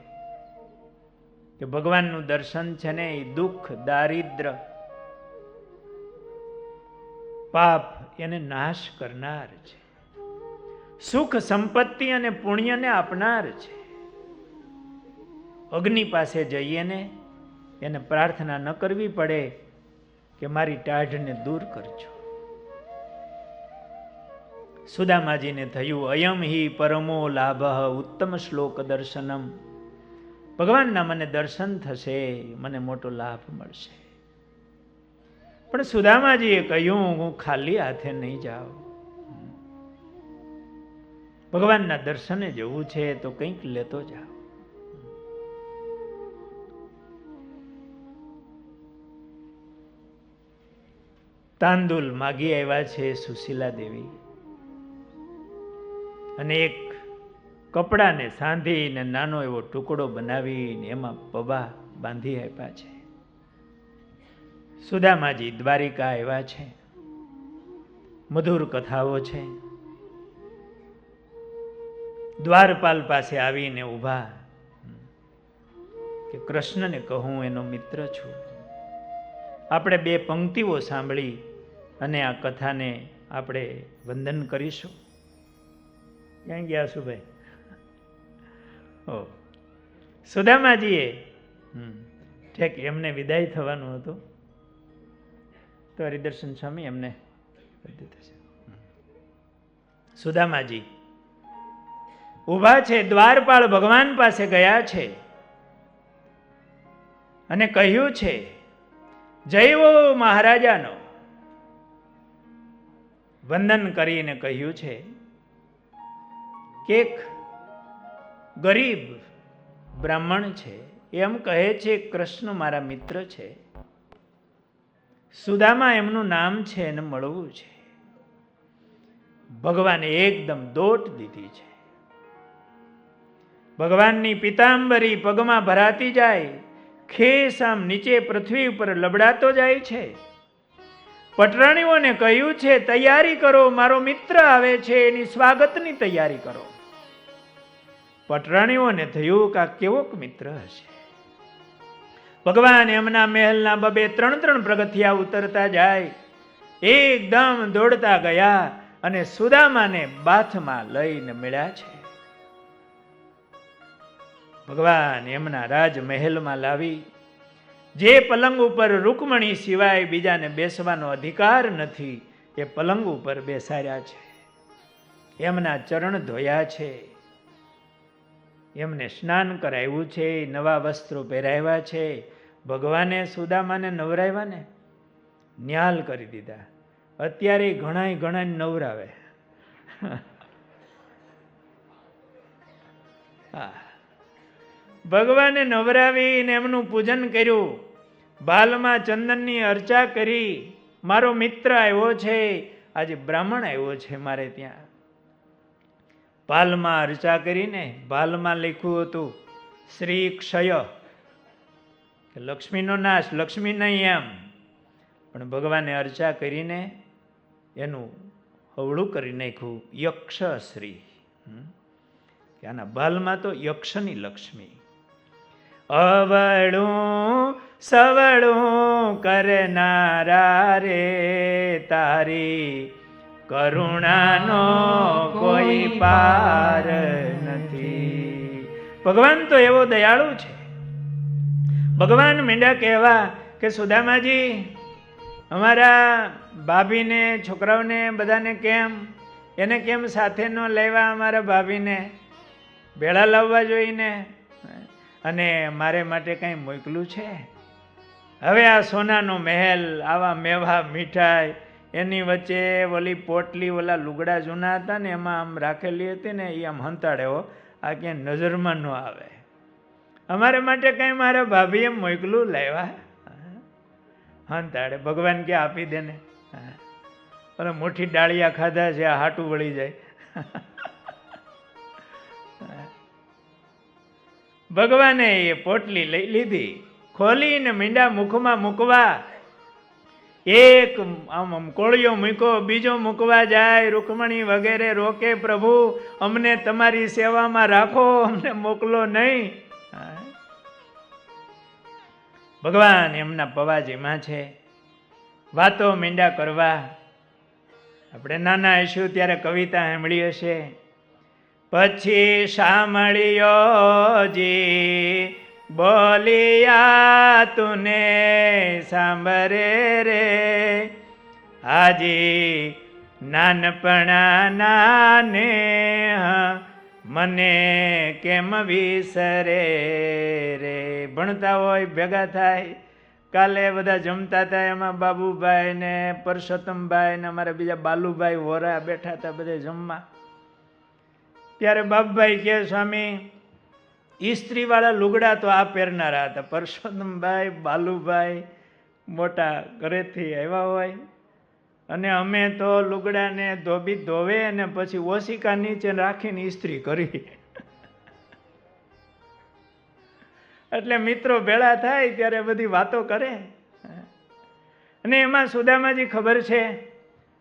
કે ભગવાનનું દર્શન છે ને એ દુઃખ, દારિદ્ર, પાપ એને નાશ કરનાર છે, સુખ, સંપત્તિ અને પુણ્યને આપનાર છે. અગ્નિ પાસે જઈએ ને એને પ્રાર્થના ન કરવી પડે કે મારી ટાઢને દૂર કરજો. સુદામાજીને થયું અયમ હિ પરમો લાભ ઉત્તમ શ્લોક દર્શનમ. ભગવાનના મને દર્શન થશે, મને મોટો લાભ મળશે. પણ સુદામાજીએ કહ્યું હું ખાલી હાથે નહીં જાઉં, ભગવાનના દર્શને જવું છે તો કંઈક લેતો જાઓ. તાંદુલ માગી આવ્યા છે સુશીલા દેવી, અને એક કપડાને સાંધીને નાનો એવો ટુકડો બનાવીને એમાં પવા બાંધી આપ્યા છે. સુદામાજી દ્વારિકા આવ્યા છે. મધુર કથાઓ છે. દ્વારપાલ પાસે આવીને ઊભા કે કૃષ્ણને કહું એનો મિત્ર છું. આપણે બે પંક્તિઓ સાંભળી અને આ કથાને આપણે વંદન કરીશું. ક્યાં ગયા સુભાઈ? ઓ સુદામાજીએ ઠેક એમને વિદાય થવાનું હતું તો હરિદર્શન સ્વામી એમને સુદામાજી ઊભા છે, દ્વારપાળ ભગવાન પાસે ગયા છે અને કહ્યું છે જય મહારાજાનો વંદન કરીને કહ્યું છે કે એક ગરીબ બ્રાહ્મણ છે, એમ કહે છે કૃષ્ણ મારા મિત્ર છે, સુદામા એમનું નામ છે, એને મળવું છે. ભગવાને એકદમ દોટ દીધી છે. ભગવાનની પિતાંબરી પગમાં ભરાતી જાય, ખેસ આમ નીચે પૃથ્વી ઉપર લબડાતો જાય છે. પટરાણીઓને કહ્યું છે તૈયારી કરો, મારો મિત્ર આવે છે, એની સ્વાગતની તૈયારી કરો. પટરાણીઓને થયું કે આ કેવોક મિત્ર હશે. ભગવાન એમના મહેલના 2-3 પગથિયા ઉતરતા જાય, એકદમ દોડતા ગયા અને સુદામાને બાથમાં લઈને મળ્યા છે. ભગવાન એમના રાજમહેલમાં લાવી, જે પલંગ ઉપર રૂકમણી સિવાય બીજાને બેસવાનો અધિકાર નથી એ પલંગ ઉપર બેસાડ્યા છે. એમના ચરણ ધોયા છે, એમને સ્નાન કરાવ્યું છે, નવા વસ્ત્રો પહેરાવ્યા છે. ભગવાને સુદામાને નવરાવ્યા ને ન્યાલ કરી દીધા. અત્યારે ઘણા નવરાવે. ભગવાને નવરાવીને એમનું પૂજન કર્યું, ભાલમાં ચંદનની અર્ચા કરી. મારો મિત્ર આવ્યો છે, આજે બ્રાહ્મણ આવ્યો છે મારે ત્યાં. ભાલમાં અર્ચા કરીને ભાલમાં લખ્યું હતું શ્રી ક્ષય, લક્ષ્મીનો નાશ, લક્ષ્મી નહીં એમ. પણ ભગવાને અર્ચા કરીને એનું હવળું કરી નાખ્યું યક્ષશ્રી. કે આના બાલમાં તો યક્ષની લક્ષ્મી. અવળું સવળું કરનારા રે, તારી કરુણાનો કોઈ પાર નથી. ભગવાન તો એવો દયાળુ છે. ભગવાન મીંડા કહેવા કે સુદામાજી, અમારા ભાભીને, છોકરાઓને બધાને કેમ, એને કેમ સાથે ન લેવા, અમારા ભાભીને ભેળા લાવવા જોઈને, અને મારે માટે કંઈ મોકલું છે? હવે આ સોનાનો મહેલ, આવા મેવા મીઠાઈ, એની વચ્ચે ઓલી પોટલી, ઓલા લુગડા જૂના હતા ને એમાં આમ રાખેલી હતી ને, એ આમ હંતાડે હો, આ ક્યાંય નજરમાં ન આવે. અમારે માટે કંઈ મારા ભાભી એમ મોકલું લાવ્યા? હંતાડે. ભગવાન કે આપી દે ને, અને મોટી ડાળિયા ખાધા છે, આ હાટું વળી જાય. ભગવાને એ પોટલી લઈ લીધી, ખોલીને મીંડા મુખમાં મૂકવા. એક આમ કોળિયો મૂક્યો, બીજો મૂકવા જાય. રૂકમણી વગેરે રોકે, પ્રભુ અમને તમારી સેવામાં રાખો, અમને મોકલો નહીં. ભગવાન એમના પવાજીમાં છે, વાતો મીંડા કરવા. આપણે નાના હશું ત્યારે કવિતા સાંભળી હશે. પછી સાંભળ્યો જી બોલિયા તુને સાંભરે રે, હાજી નાનપણા નાને મને કેમ વિસરે રે. ભણતા હોય, ભેગા થાય. કાલે બધા જમતા હતા, એમાં બાબુભાઈ ને પરસોત્તમભાઈ ને અમારા બીજા બાલુભાઈ વોરા બેઠા હતા બધે જમવા. ત્યારે બાપભાઈ કે સ્વામી, ઇસ્ત્રીવાળા લુગડા તો આ પહેરનારા હતા. પરસોત્તમભાઈ, બાલુભાઈ મોટા ઘરેથી આવ્યા હોય, અને અમે તો લુગડાને ધોવે અને પછી ઓશિકા નીચે રાખીને ઇસ્ત્રી કરી. એટલે મિત્રો ભેળા થાય ત્યારે બધી વાતો કરે. અને એમાં સુદામાજી ખબર છે,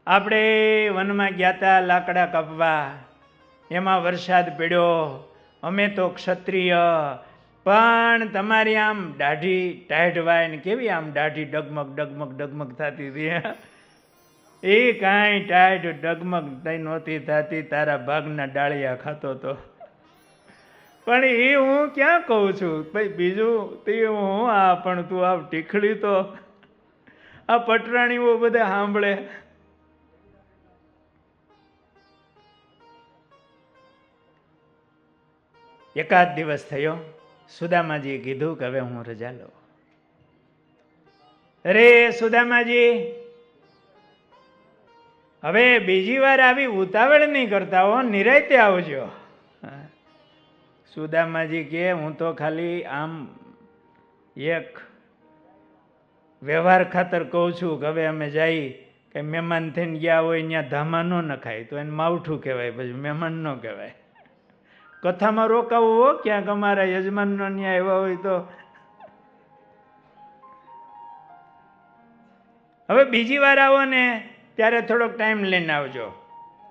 આપણે વનમાં ગયા હતા લાકડા કાપવા, એમાં વરસાદ પડ્યો. અમે તો ક્ષત્રિય, પણ તમારી આમ દાઢી ટાઢ વાય ને કેવી આમ દાઢી ડગમગ ડગમગ ડગમગ થતી હતી. એ કાંઈ ટાઢ ડગમગ નહોતી થતી, તારા ભાગના ડાળિયા ખાતો તો. પણ એ હું ક્યાં કહું છું ભાઈ, બીજું તે હું આ, પણ તું આ ટીખડી તો આ પટરાણીઓ બધા સાંભળે. એકાદ દિવસ થયો, સુદામાજીએ કીધું કે હવે હું રજા લઉં. અરે સુદામાજી, હવે બીજી વાર આવી ઉતાવળ નહીં કરતા હો, નિરાયતે આવજો. સુદામાજી કે હું તો ખાલી આમ એક વ્યવહાર ખાતર કહું છું કે હવે અમે જઈ, કે મહેમાન થઈને ગયા હોય ત્યાં ધામા ન નખાય તો એને માવઠું કહેવાય, પછી મહેમાન ન કહેવાય. કથામાં રોકાવું હો, ક્યાંક અમારા યજમાનનો ન્યાય આવ્યા હોય તો. હવે બીજી વાર આવો ને ત્યારે થોડોક ટાઈમ લઈને આવજો,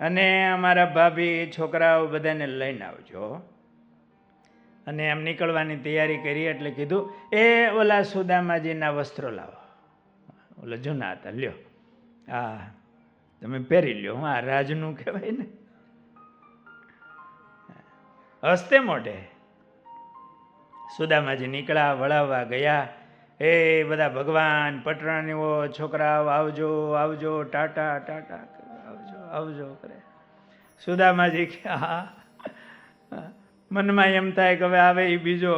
અને અમારા ભાભી છોકરાઓ બધાને લઈને આવજો. અને એમ નીકળવાની તૈયારી કરી એટલે કીધું, એ ઓલા સુદામાજીના વસ્ત્રો લાવો, ઓલા જૂના હતા, લ્યો હા તમે પહેરી લ્યો. હું આ રાજનું કહેવાય ને. હસ્તે મોઢે સુદામાજી નીકળ્યા, વળાવવા ગયા. એ બધા ભગવાન, પટરાણીઓ, છોકરાઓ આવજો આવજો, ટાટા ટાટા, આવજો આવજો કરે. સુદામાજી કે હા, મનમાં એમ થાય કે હવે આવે એ બીજો.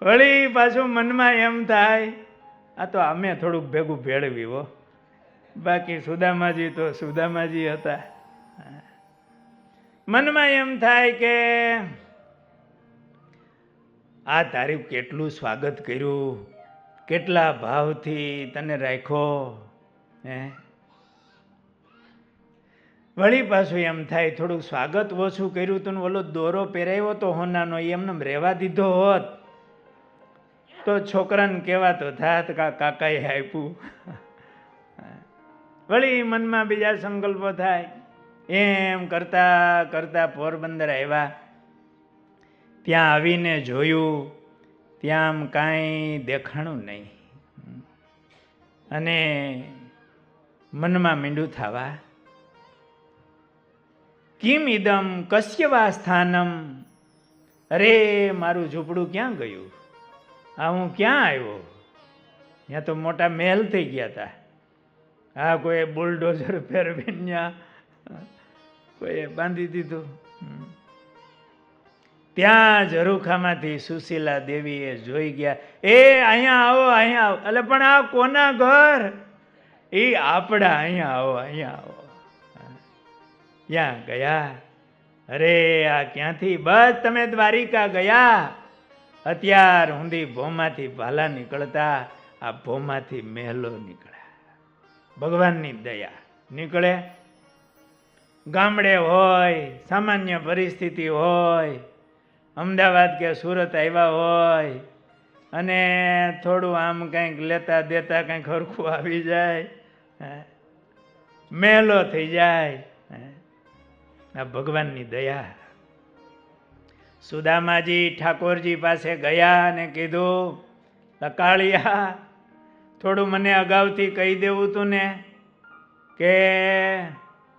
વળી પાછું મનમાં એમ થાય આ તો અમે થોડુંક ભેગું ભેળવી હો, બાકી સુદામાજી તો સુદામાજી હતા. મનમાં એમ થાય કે આ તારું કેટલું સ્વાગત કર્યું, કેટલા ભાવથી તને રાખ્યો, હે વળી પાછું એમ થાય થોડુંક સ્વાગત ઓછું કર્યું તું, ઓલો દોરો પહેરાવ્યો તો હોનાનો એમને રહેવા દીધો હોત તો છોકરાને કહેવાતો થાત કાકાએ આપ્યું. વળી મનમાં બીજા સંકલ્પો થાય. એમ કરતા કરતા પોરબંદર આવ્યા. ત્યાં આવીને જોયું, ત્યાં આમ કાંઈ દેખાણું નહીં. અને મનમાં મીંડું થવા, કિમ ઇદમ કસ્યવા સ્થાનમ, અરે મારું ઝૂંપડું ક્યાં ગયું, આ હું ક્યાં આવ્યો? ત્યાં તો મોટા મહેલ થઈ ગયા હતા. હા, કોઈ બુલડોઝર ફેરવીને ત્યાં કોઈ બાંધી દીધું. ત્યાં ઝરૂખામાંથી સુશીલા દેવીએ જોઈ ગયા, એ અહીંયા આવો, અહીંયા આવો. એટલે પણ આ કોના ઘર? એ આપણા, અહીંયા આવો, અહીંયા આવો. ત્યાં ગયા. અરે આ ક્યાંથી? બસ તમે દ્વારિકા ગયા. અત્યાર સુધી ભોમાંથી ભાલા નીકળતા, આ ભોમાંથી મહેલો નીકળ્યા. ભગવાનની દયા નીકળે. ગામડે હોય, સામાન્ય પરિસ્થિતિ હોય, અમદાવાદ કે સુરત આવ્યા હોય અને થોડું આમ કંઈક લેતા દેતા કંઈક હરખું આવી જાય, મહેલો થઈ જાય. આ ભગવાનની દયા. સુદામાજી ઠાકોરજી પાસે ગયા અને કીધું, કાળિયા થોડું મને અગાઉથી કહી દેવું તું ને કે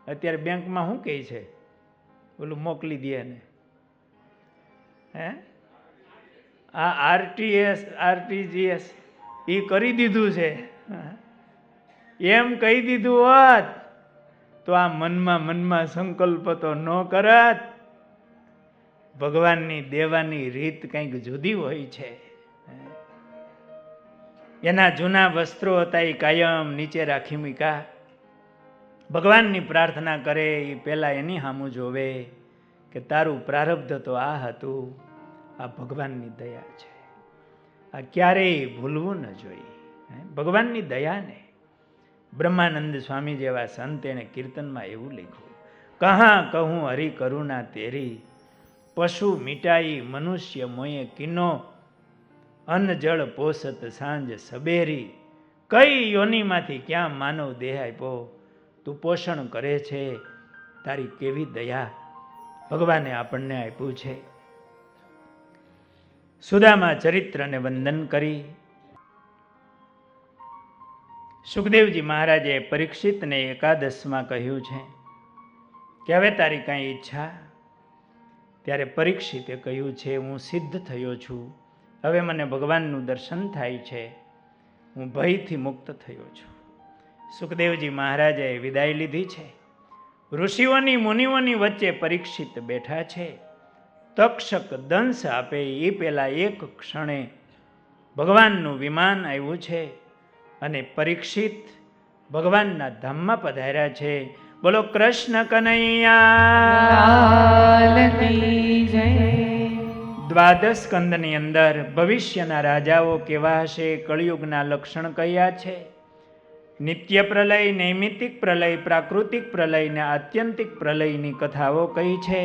અત્યારે બેંકમાં શું કહે છે, ઓલું મોકલી દે ને. હે આ આરટીજીએસ એ કરી દીધું છે. એમ કહી દીધું હોત તો આ મનમાં સંકલ્પ તો ન કરત. ભગવાનની દેવાની રીત કંઈક જુદી હોય છે. એના જૂના વસ્ત્રો હતા એ કાયમ નીચે રાખી મૂક્યા. ભગવાનની પ્રાર્થના કરે એ પહેલા એની સામું જોવે કે તારું પ્રારબ્ધ તો આ હતું. આ ભગવાનની દયા છે. આ ક્યારેય ભૂલવું ન જોઈએ ભગવાનની દયાને. બ્રહ્માનંદ સ્વામી જેવા સંત એને કીર્તનમાં એવું લખ્યું, કહા કહું હરિ કરુણા તેરી, પશુ મિટાઈ મનુષ્ય મોયે કિનો, અન્ન જળ પોષત સાંજ સબેરી, કઈ યોનિમાંથી ક્યાં માનવ દેહ આપ્યો, તું પોષણ કરે છે, તારી કેવી દયા ભગવાને આપણને આપ્યું છે. સુદામા ચરિત્રને વંદન કરી સુખદેવજી મહારાજે પરીક્ષિતને એકાદશમાં કહ્યું છે કે હવે તારી કાંઈ ઈચ્છા? ત્યારે પરીક્ષિતે કહ્યું છે, હું સિદ્ધ થયો છું, હવે મને ભગવાનનું દર્શન થાય છે, હું ભયથી મુક્ત થયો છું. સુખદેવજી મહારાજે વિદાય લીધી છે. ઋષિઓની મુનિઓની વચ્ચે પરીક્ષિત બેઠા છે. તક્ષક દંશ આપે એ પહેલા એક ક્ષણે ભગવાનનું વિમાન આવ્યું છે અને પરીક્ષિત ભગવાનના ધામમાં પધાર્યા છે. બોલો કૃષ્ણ કનૈયા. દ્વાદશ સ્કંદની અંદર ભવિષ્યના રાજાઓ કેવા હશે, કળિયુગના લક્ષણ કયા છે, નિત્ય પ્રલય, નૈમિતિક પ્રલય, પ્રાકૃતિક પ્રલય ને આત્યંતિક પ્રલયની કથાઓ કઈ છે.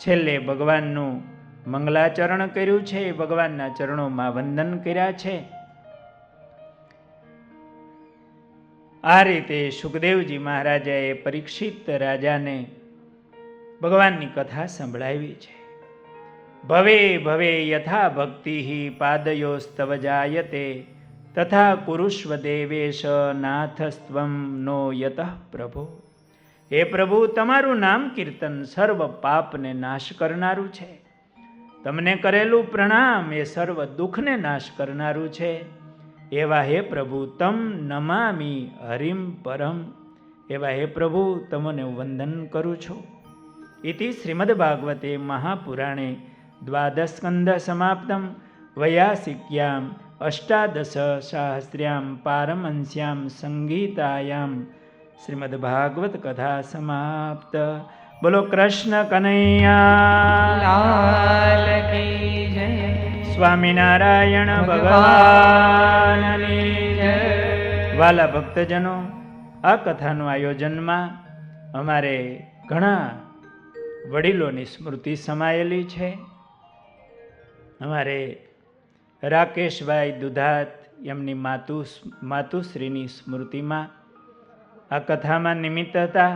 છેલ્લે ભગવાનનું મંગલાચરણ કર્યું છે, ભગવાનના ચરણોમાં વંદન કર્યા છે. આ રીતે સુખદેવજી મહારાજાએ પરીક્ષિત રાજાને ભગવાનની કથા સંભળાવી છે. ભવે ભવે યથા ભક્તિ પાદયોસ્તવ જાયતે, તથા કુરુષ્વ દેવેશ નાથસ્ત્વમ નો યતઃ પ્રભો. હે પ્રભુ, તમારું નામ કીર્તન સર્વ પાપને નાશ કરનારું છે. તમને કરેલું પ્રણામ એ સર્વ દુઃખને નાશ કરનારું છે. એવા હે પ્રભુ તમ નમામિ હરિમ પરમ. એવા હે પ્રભુ તમને વંદન કરું છું. ઇતિ શ્રીમદ ભાગવતે મહાપુરાણે દ્વાદશ સ્કંદ સમાપ્તમ વૈયાસિક્યામ અષ્ટાદશ સહસ્ર્યામ પારમહંસ્યામ સંગીતાયામ શ્રીમદ ભાગવત કથા સમાપ્ત. બોલો કૃષ્ણ કનૈયા લાલ કી જય. સ્વામિનારાયણ ભગવાનની જય. વાલા ભક્તજનો, આ કથાનું આયોજનમાં અમારે ઘણા વડીલોની સ્મૃતિ સમાયેલી છે. અમારે રાકેશભાઈ દુધાત એમની માતુશ્રીની સ્મૃતિમાં આ કથામાં નિમિત્ત હતા.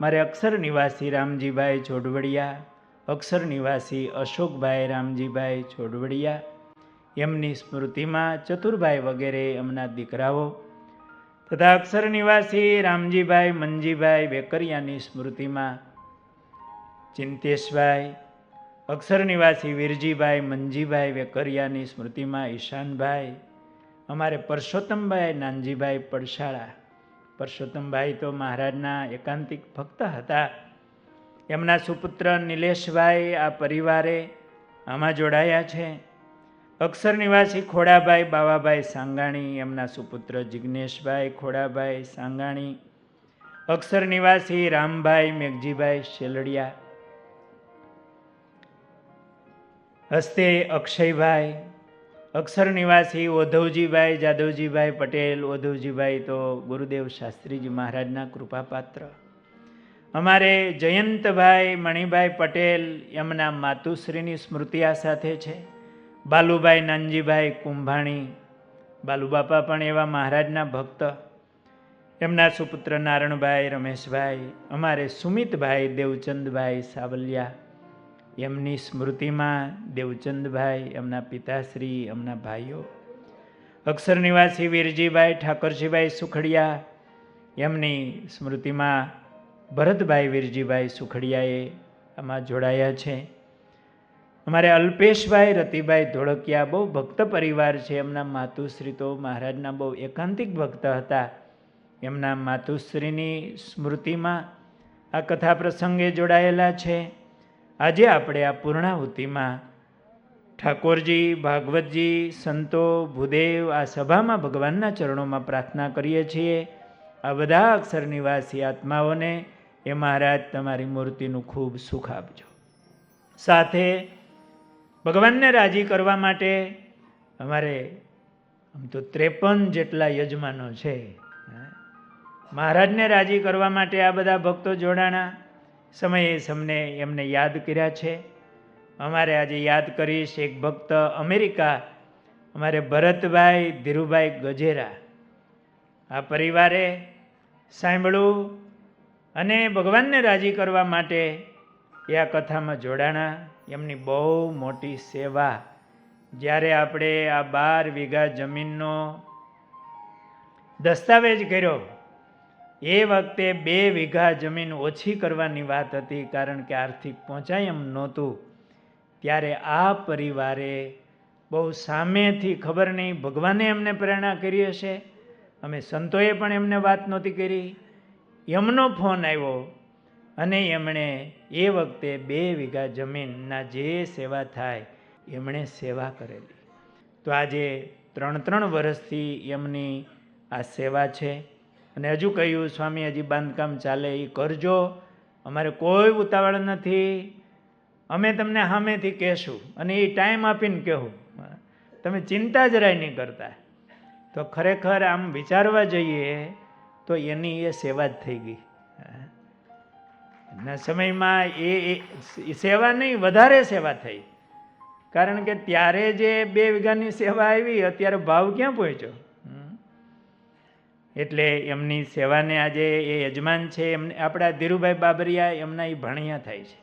મારે અક્ષર નિવાસી રામજીભાઈ જોડવડિયા, અક્ષર નિવાસી અશોકભાઈ રામજીભાઈ જોડવડિયા, એમની સ્મૃતિમાં ચતુરભાઈ વગેરે એમના દીકરાઓ તથા અક્ષર નિવાસી રામજીભાઈ મંજીભાઈ વેકરિયાની સ્મૃતિમાં ચિંતેશભાઈ, અક્ષર નિવાસી વીરજીભાઈ મંજીભાઈ વેકરિયાની સ્મૃતિમાં ઈશાનભાઈ, અમારે પરસોત્તમભાઈ નાનજીભાઈ પડશાળા. પરસોત્તમભાઈ તો મહારાજના એકાંતિક ભક્ત હતા. એમના સુપુત્ર નિલેશભાઈ આ પરિવારે આમાં જોડાયા છે. અક્ષર નિવાસી ખોડાભાઈ બાવાભાઈ સાંગાણી, એમના સુપુત્ર જિજ્ઞેશભાઈ ખોડાભાઈ સાંગાણી, અક્ષર નિવાસી રામભાઈ મેઘજીભાઈ શેલડિયા, હસ્તે અક્ષયભાઈ, અક્ષર નિવાસી ઓધવજીભાઈ જાદવજીભાઈ પટેલ. ઓધવજીભાઈ તો ગુરુદેવ શાસ્ત્રીજી મહારાજના કૃપાપાત્ર. અમારે જયંતભાઈ મણિભાઈ પટેલ, એમના માતુશ્રીની સ્મૃતિ આ સાથે છે. બાલુભાઈ નાનજીભાઈ કુંભાણી, બાલુબાપા પણ એવા મહારાજના ભક્ત. એમના સુપુત્ર નારણભાઈ રમેશભાઈ. અમારે સુમિતભાઈ દેવચંદભાઈ સાવલિયા, એમની સ્મૃતિમાં દેવચંદભાઈ એમના પિતાશ્રી, એમના ભાઈઓ. અક્ષર નિવાસી વીરજીભાઈ ઠાકોરજીભાઈ સુખડિયા, એમની સ્મૃતિમાં ભરતભાઈ વીરજીભાઈ સુખડિયાએ આમાં જોડાયા છે. અમારે અલ્પેશભાઈ રતિભાઈ ધોળકિયા, બહુ ભક્ત પરિવાર છે. એમના માતુશ્રી તો મહારાજના બહુ એકાંતિક ભક્ત હતા. એમના માતુશ્રીની સ્મૃતિમાં આ કથા પ્રસંગે જોડાયેલા છે. આજે આપણે આ પૂર્ણાહુતિમાં ઠાકોરજી, ભાગવતજી, સંતો, ભૂદેવ આ સભામાં ભગવાનના ચરણોમાં પ્રાર્થના કરીએ છીએ. આ બધા અક્ષર નિવાસી આત્માઓને એ મહારાજ તમારી મૂર્તિનું ખૂબ સુખ આપજો. સાથે ભગવાનને રાજી કરવા માટે અમારે આમ તો 53 જેટલા યજમાનો છે. મહારાજને રાજી કરવા માટે આ બધા ભક્તો જોડાણા. સમયે સમને એમને યાદ કર્યા છે. અમારે આજે યાદ કરીશ એક ભક્ત અમેરિકા, અમારે ભરતભાઈ ધીરુભાઈ ગજેરા. આ પરિવારે સાંભળ્યું અને ભગવાનને રાજી કરવા માટે એ આ કથામાં જોડાણા. એમની બહુ મોટી સેવા. જ્યારે આપણે આ 12 વીઘા જમીનનો દસ્તાવેજ કર્યો એ વખતે 2 વીઘા જમીન ઓછી કરવાની વાત હતી, કારણ કે આર્થિક પહોંચાય એમ નહોતું. ત્યારે આ પરિવારે બહુ સામેથી, ખબર નહીં ભગવાને એમને પ્રેરણા કરી હશે, અમે સંતોએ પણ એમને વાત નહોતી કરી, એમનો ફોન આવ્યો અને એમણે એ વખતે 2 વીઘા જમીનના જે સેવા થાય એમણે સેવા કરેલી. તો આજે 3 વર્ષથી એમની આ સેવા છે. અને હજુ કહ્યું સ્વામી હજી બાંધકામ ચાલે, એ કરજો, અમારે કોઈ ઉતાવળ નથી, અમે તમને સામેથી કહેશું અને એ ટાઈમ આપીને કહેવું, તમે ચિંતા જરાય નહીં કરતા. તો ખરેખર આમ વિચારવા જઈએ તો એની એ સેવા જ થઈ ગઈ. ના સમયમાં એ સેવા નહીં, વધારે સેવા થઈ. કારણ કે ત્યારે જે 2 વીઘાની સેવા આવી, અત્યારે ભાવ ક્યાં પહોંચ્યો. એટલે એમની સેવાને આજે એ યજમાન છે એમને આપણા ધીરુભાઈ બાબરિયા, એમના એ ભણિયા થાય છે.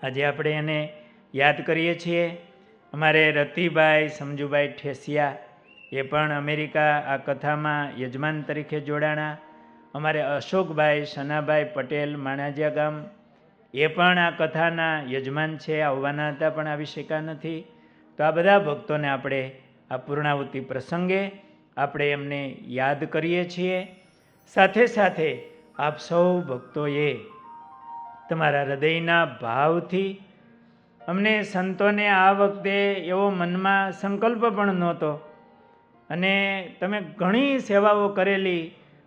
આજે આપણે એને યાદ કરીએ છીએ. અમારે રતિભાઈ સમજુભાઈ ઠેસિયા, એ પણ અમેરિકા આ કથામાં યજમાન તરીકે જોડાણા. અમારે અશોકભાઈ સનાભાઈ પટેલ માણાજિયા ગામ, એ પણ આ કથાના યજમાન છે. આવવાના હતા પણ આવી શક્યા નથી. તો આ બધા ભક્તોને આપણે આ પૂર્ણાહુતિ પ્રસંગે આપણે એમને યાદ કરીએ છીએ. સાથે સાથે આપ સૌ ભક્તોએ તમારા હૃદયના ભાવથી અમને સંતોને આ વખતે એવો મનમાં સંકલ્પ પણ નહોતો અને તમે ઘણી સેવાઓ કરેલી,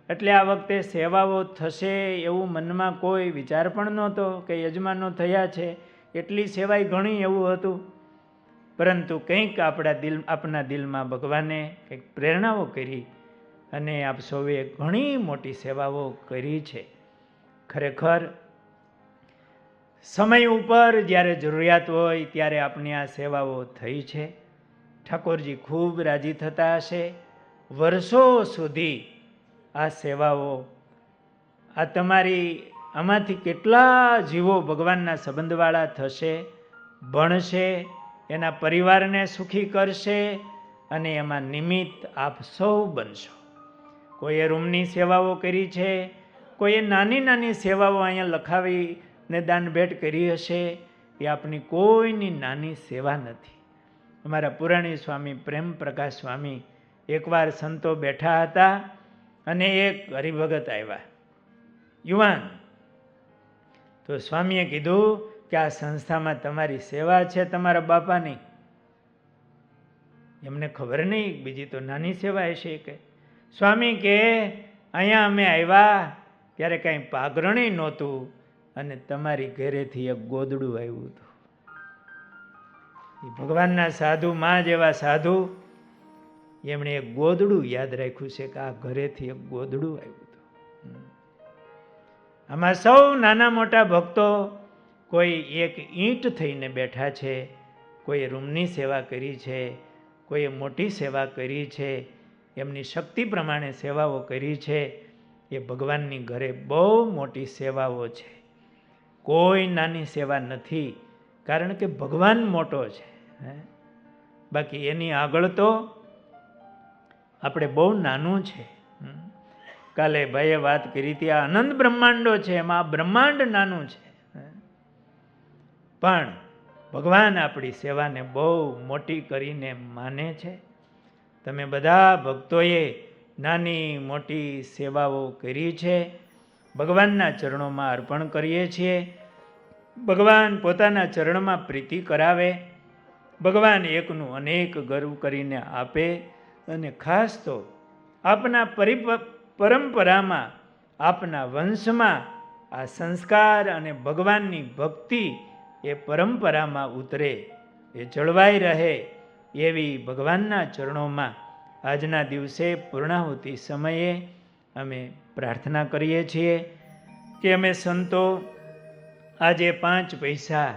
એટલે આ વખતે સેવાઓ થશે એવું મનમાં કોઈ વિચાર પણ નહોતો કે યજમાનો થયા છે એટલી સેવાય ઘણી એવું હતું. પરંતુ કંઈક આપણા દિલમાં ભગવાને કંઈક પ્રેરણાઓ કરી અને આપ સૌએ ઘણી મોટી સેવાઓ કરી છે. ખરેખર સમય ઉપર જ્યારે જરૂરિયાત હોય ત્યારે આપણી આ સેવાઓ થઈ છે. ઠાકોરજી ખૂબ રાજી થતા હશે. વર્ષો સુધી આ સેવાઓ, આ તમારી આમાંથી કેટલા જીવો ભગવાનના સંબંધવાળા થશે, ભણશે, એના પરિવારને સુખી કરશે અને એમાં નિમિત્ત આપ સૌ બનશો. કોઈએ રૂમની સેવાઓ કરી છે, કોઈએ નાની નાની સેવાઓ અહીંયા લખાવીને દાન ભેટ કરી હશે. એ આપની કોઈની નાની સેવા નથી. અમારા પુરાણી સ્વામી પ્રેમ પ્રકાશ સ્વામી એકવાર સંતો બેઠા હતા અને એક હરિભગત આવ્યા, યુવાન. તો સ્વામીએ કીધું કે આ સંસ્થામાં તમારી સેવા છે તમારા બાપાની. એમને ખબર નહીં, બીજી તો નાની સેવા હશે કે. સ્વામી કે અહીંયા અમે આવ્યા ત્યારે કાંઈ પાઘરણી નહોતું અને તમારી ઘરેથી એક ગોદડું આવ્યું હતું. ભગવાનના સાધુ, માં જેવા સાધુ, એમણે એક ગોદડું યાદ રાખ્યું છે કે આ ઘરેથી એક ગોદડું આવ્યું હતું. આમાં સૌ નાના મોટા ભક્તો કોઈ એક ઈંટ થઈને બેઠા છે, કોઈ રૂમની સેવા કરી છે, કોઈએ મોટી સેવા કરી છે, એમની શક્તિ પ્રમાણે સેવાઓ કરી છે. એ ભગવાનની ઘરે બહુ મોટી સેવાઓ છે. કોઈ નાની સેવા નથી, કારણ કે ભગવાન મોટો છે. બાકી એની આગળ તો આપણે બહુ નાનું છે. કાલે ભાઈએ વાત કરી હતી, આ અનંત બ્રહ્માંડો છે, એમાં આ બ્રહ્માંડ નાનું છે. પણ ભગવાન આપણી સેવાને બહુ મોટી કરીને માને છે. તમે બધા ભક્તોએ નાની મોટી સેવાઓ કરી છે. ભગવાનના ચરણોમાં અર્પણ કરીએ છીએ. ભગવાન પોતાના ચરણમાં પ્રીતિ કરાવે. ભગવાન એકનું અનેક ગર્વ કરીને આપે. અને ખાસ તો આપના પરંપરામાં, આપના વંશમાં આ સંસ્કાર અને ભગવાનની ભક્તિ એ પરંપરામાં ઉતરે, એ જળવાઈ રહે, એવી ભગવાનના ચરણોમાં આજના દિવસે પૂર્ણાહુતિ સમયે અમે પ્રાર્થના કરીએ છીએ કે અમે સંતો આજે 5 પૈસા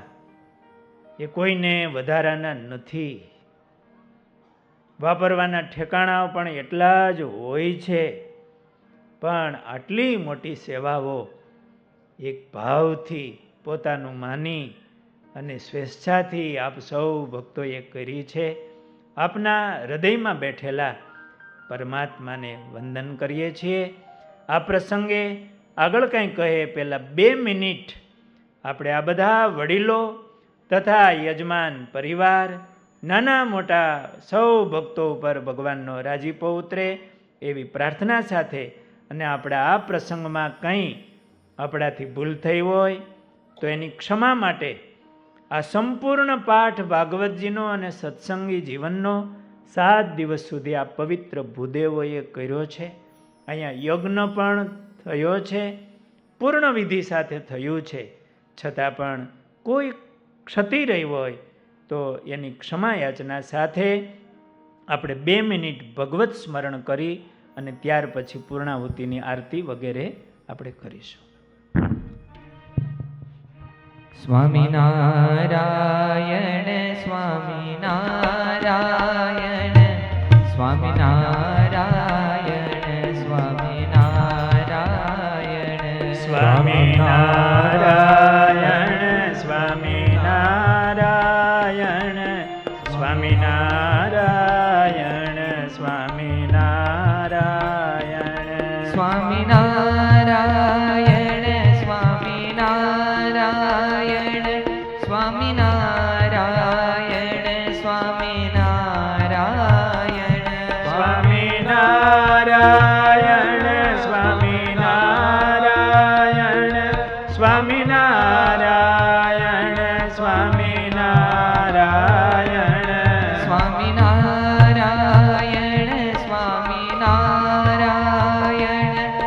એ કોઈને વધારાના નથી. વાપરવાના ઠેકાણાઓ પણ એટલા જ હોય છે, પણ આટલી મોટી સેવાઓ એક ભાવથી પોતાનું માની અને સ્વેચ્છાથી આપ સૌ ભક્તોએ કરી છે. આપના હૃદયમાં બેઠેલા પરમાત્માને વંદન કરીએ છીએ. આ પ્રસંગે આગળ કંઈ કહે પહેલાં 2 મિનિટ આપણે આ બધા વડીલો તથા યજમાન પરિવાર, નાના મોટા સૌ ભક્તો ઉપર ભગવાનનો રાજીપો ઉતરે એવી પ્રાર્થના સાથે, અને આપણે આ પ્રસંગમાં કંઈ આપણાથી ભૂલ થઈ હોય તો એની ક્ષમા માટે આ સંપૂર્ણ પાઠ ભાગવતજીનો અને સત્સંગી જીવનનો 7 દિવસ સુધી આ પવિત્ર ભૂદેવોએ કર્યો છે. અહીંયા યજ્ઞ પણ થયો છે, પૂર્ણ વિધિ સાથે થયું છે. છતાં પણ કોઈ ક્ષતિ રહી હોય તો એની ક્ષમા યાચના સાથે આપણે 2 મિનિટ ભગવત સ્મરણ કરી અને ત્યાર પછી પૂર્ણાહુતિની આરતી વગેરે આપણે કરીશું. સ્વામિનારાયણ સ્વામિનારાયણ સ્વામિનારાયણ સ્વામિનારાયણ સ્વામિનારાયણ સ્વામિનારાયણ સ્વામિનારાયણ સ્વામિનારાયણ સ્વામિનારાયણ સ્વામિનારાયણ સ્વામિનારાયણ સ્વામિનારાયણ સ્વામિનારાયણ સ્વામિનારાયણ સ્વામિનારાયણ સ્વામિનારાયણ સ્વામિનારાયણ સ્વામિનારાયણ